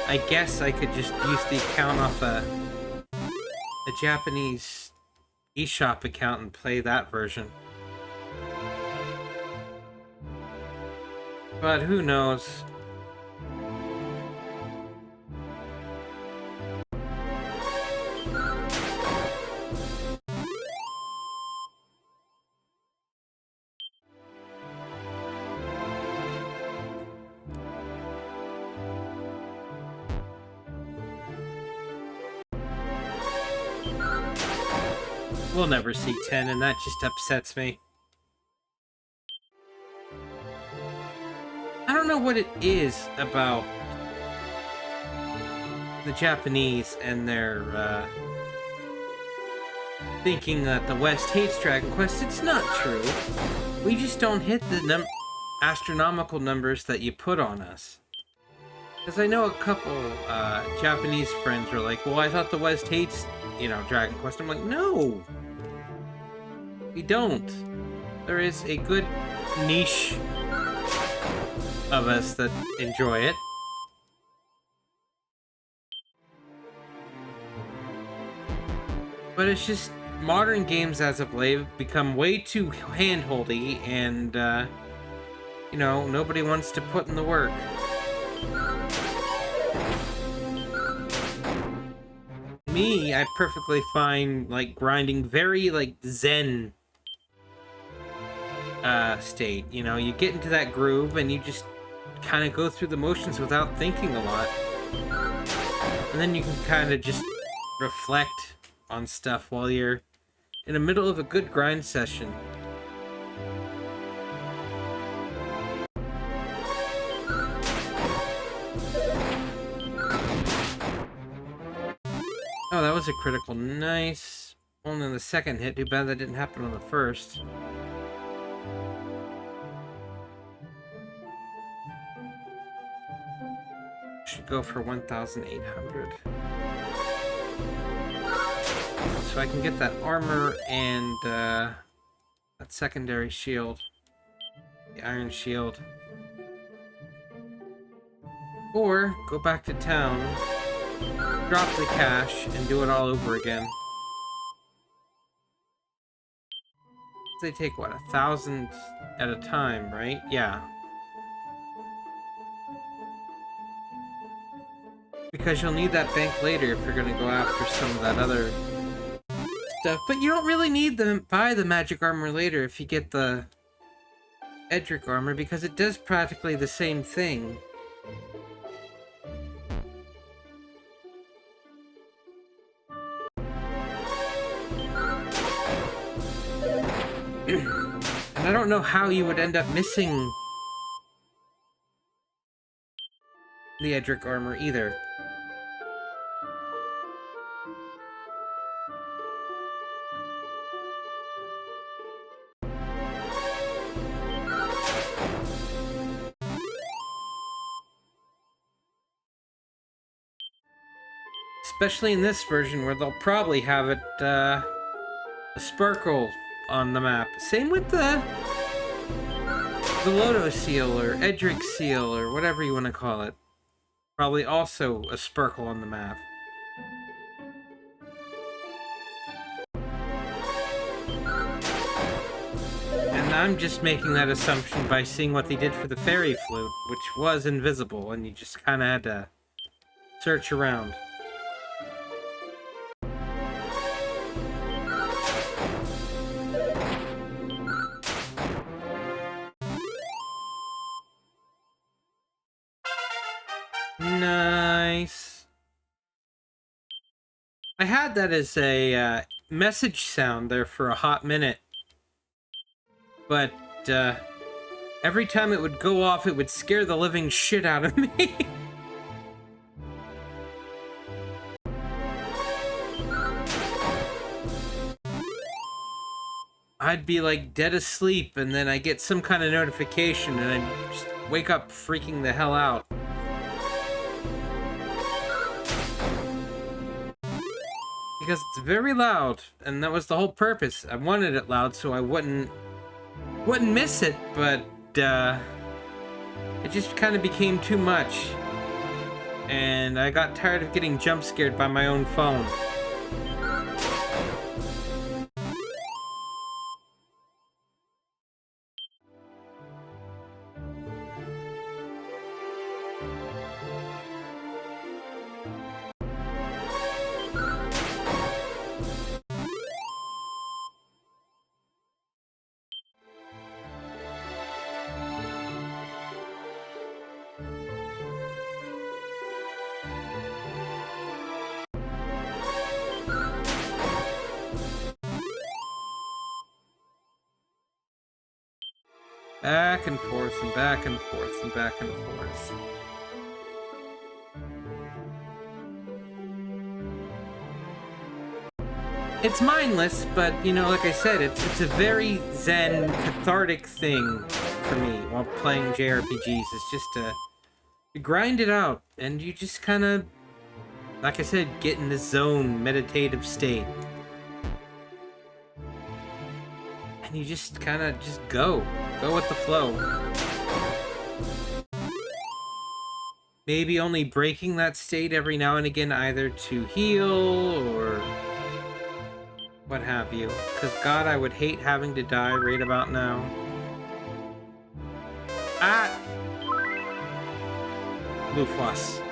I guess I could just use the account off a Japanese eShop account and play that version. But who knows? We'll never see 10, and that just upsets me. I don't know what it is about the Japanese and their thinking that the West hates Dragon Quest. It's not true. We just don't hit the astronomical numbers that you put on us. Because I know a couple Japanese friends were like, well, I thought the West hates, you know, Dragon Quest. I'm like, no! We don't. There is a good niche of us that enjoy it. But it's just modern games as of late have become way too handholdy, and you know, nobody wants to put in the work. Me, I perfectly fine like grinding very like zen state. You know, you get into that groove and you just kind of go through the motions without thinking a lot, and then you can kind of just reflect on stuff while you're in the middle of a good grind session. Oh, that was a critical. Nice. Only on the second hit. Too bad that didn't happen on the first. Should go for 1,800. So I can get that armor and that secondary shield. The iron shield. Or go back to town, drop the cash, and do it all over again. They take, what, 1,000 at a time, right? Yeah. Because you'll need that bank later if you're going to go after some of that other stuff. But you don't really need to buy the magic armor later if you get the Edric armor, because it does practically the same thing. And I don't know how you would end up missing the Edric armor either. Especially in this version where they'll probably have it, a sparkle on the map. Same with the Loto seal or Edric seal or whatever you want to call it. Probably also a sparkle on the map. And I'm just making that assumption by seeing what they did for the fairy flute, which was invisible, and you just kind of had to search around. Nice. I had that as a message sound there for a hot minute. But every time it would go off, it would scare the living shit out of me. I'd be like dead asleep, and then I get some kind of notification, and I just wake up freaking the hell out. Because it's very loud, and that was the whole purpose. I wanted it loud so I wouldn't miss it, but it just kind of became too much. And I got tired of getting jump scared by my own phone. Back and forth and back and forth and back and forth. It's mindless, but, you know, like I said, it's a very zen, cathartic thing for me while playing JRPGs. It's just you grind it out, and you just kind of, like I said, get in the zone, meditative state. And you just kind of just go with the flow. Maybe only breaking that state every now and again, either to heal or what have you. Because God, I would hate having to die right about now. Ah! Lufos.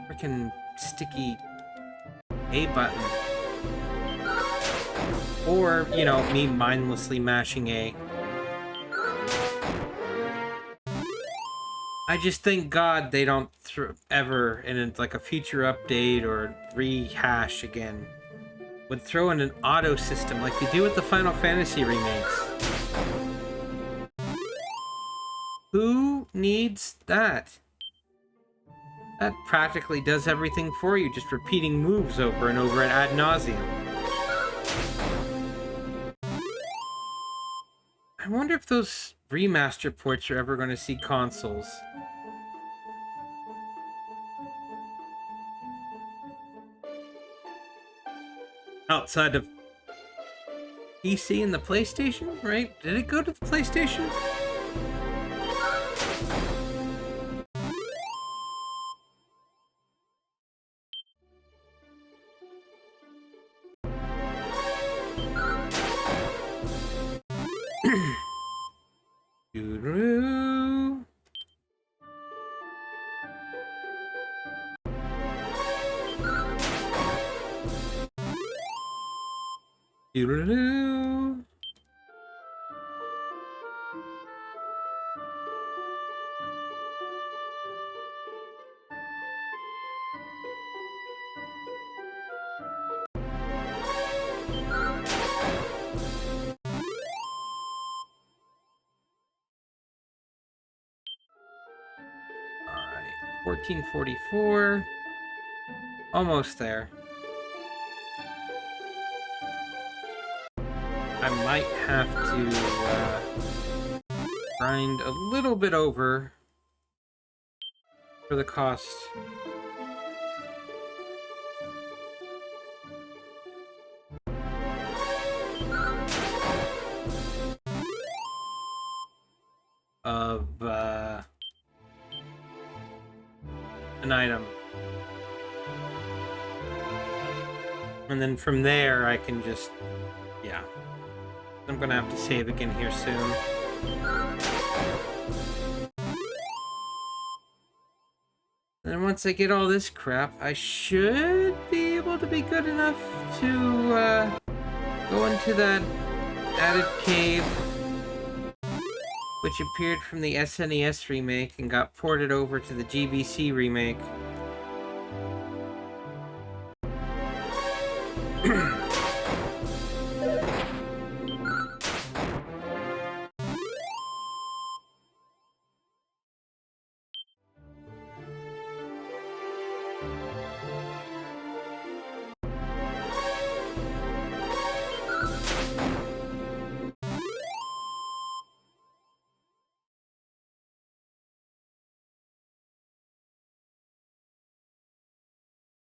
Freaking sticky A button. Or, you know, me mindlessly mashing A. I just thank God they don't ever, in like a future update or rehash again, would throw in an auto system like they do with the Final Fantasy remakes. Who needs that? That practically does everything for you, just repeating moves over and over ad nauseum. I wonder if those remaster ports are ever going to see consoles. Outside of PC and the PlayStation, right? Did it go to the PlayStation? Doo-doo. Doo-doo-doo. Alright, 1444. Almost there. I might have to grind a little bit over for the cost. Of an item. And then from there I can just, yeah. I'm gonna have to save again here soon. And once I get all this crap, I should be able to be good enough to go into that added cave, which appeared from the SNES remake and got ported over to the GBC remake.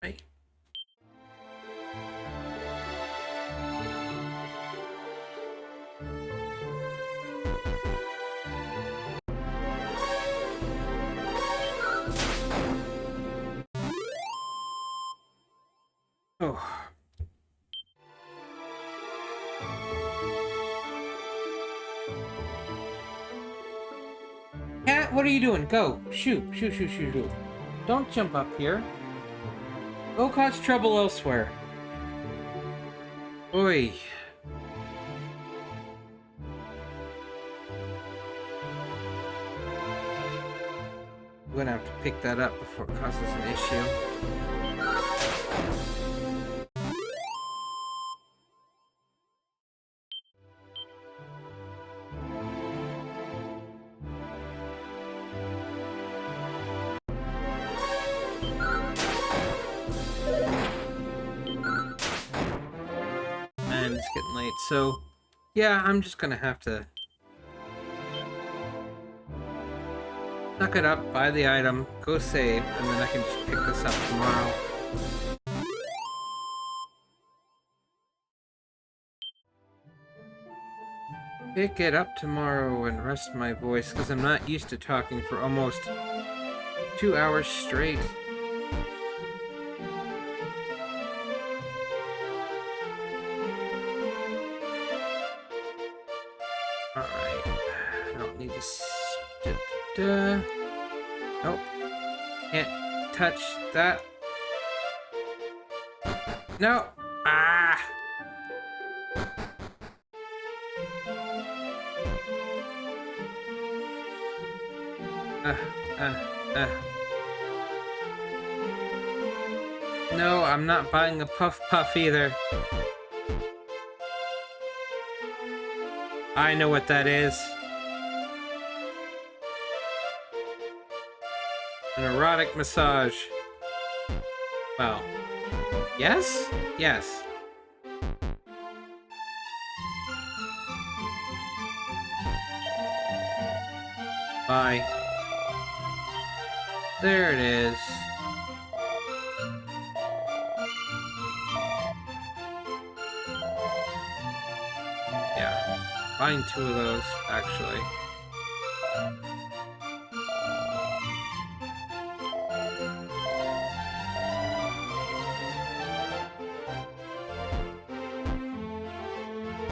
Right. Oh. Cat, what are you doing? Go. Shoot, shoot, shoot, shoot, shoot. Don't jump up here. Go cause trouble elsewhere. Oi. I'm gonna have to pick that up before it causes an issue. And it's getting late, so yeah, I'm just gonna have to suck it up, buy the item, go save, and then I can just pick this up tomorrow. Pick it up tomorrow and rest my voice, because I'm not used to talking for almost 2 hours straight. Alright, I don't need this. Nope. Can't touch that. No! Ah! No, I'm not buying a Puff Puff either. I know what that is. An erotic massage. Well, yes? Yes. Bye. There it is. Yeah, buying 2 of those, actually.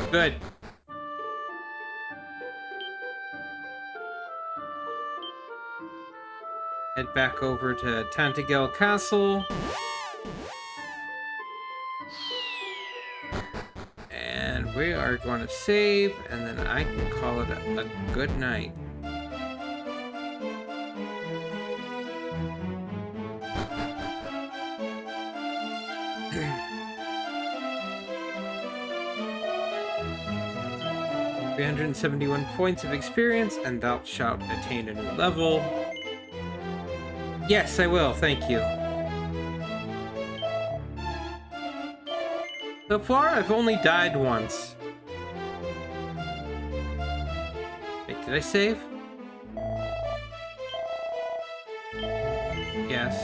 Good. Head back over to Tantagel Castle. And we are going to save, and then I can call it a good night. $371 points of experience, and thou shalt attain a new level. Yes, I will, thank you. So far, I've only died once. Wait, did I save? Yes.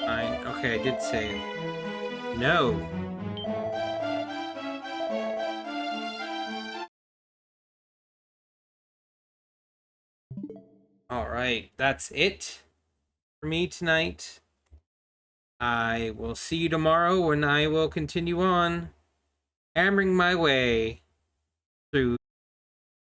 Fine. Okay, I did save. No. Alright, that's it for me tonight. I will see you tomorrow when I will continue on hammering my way through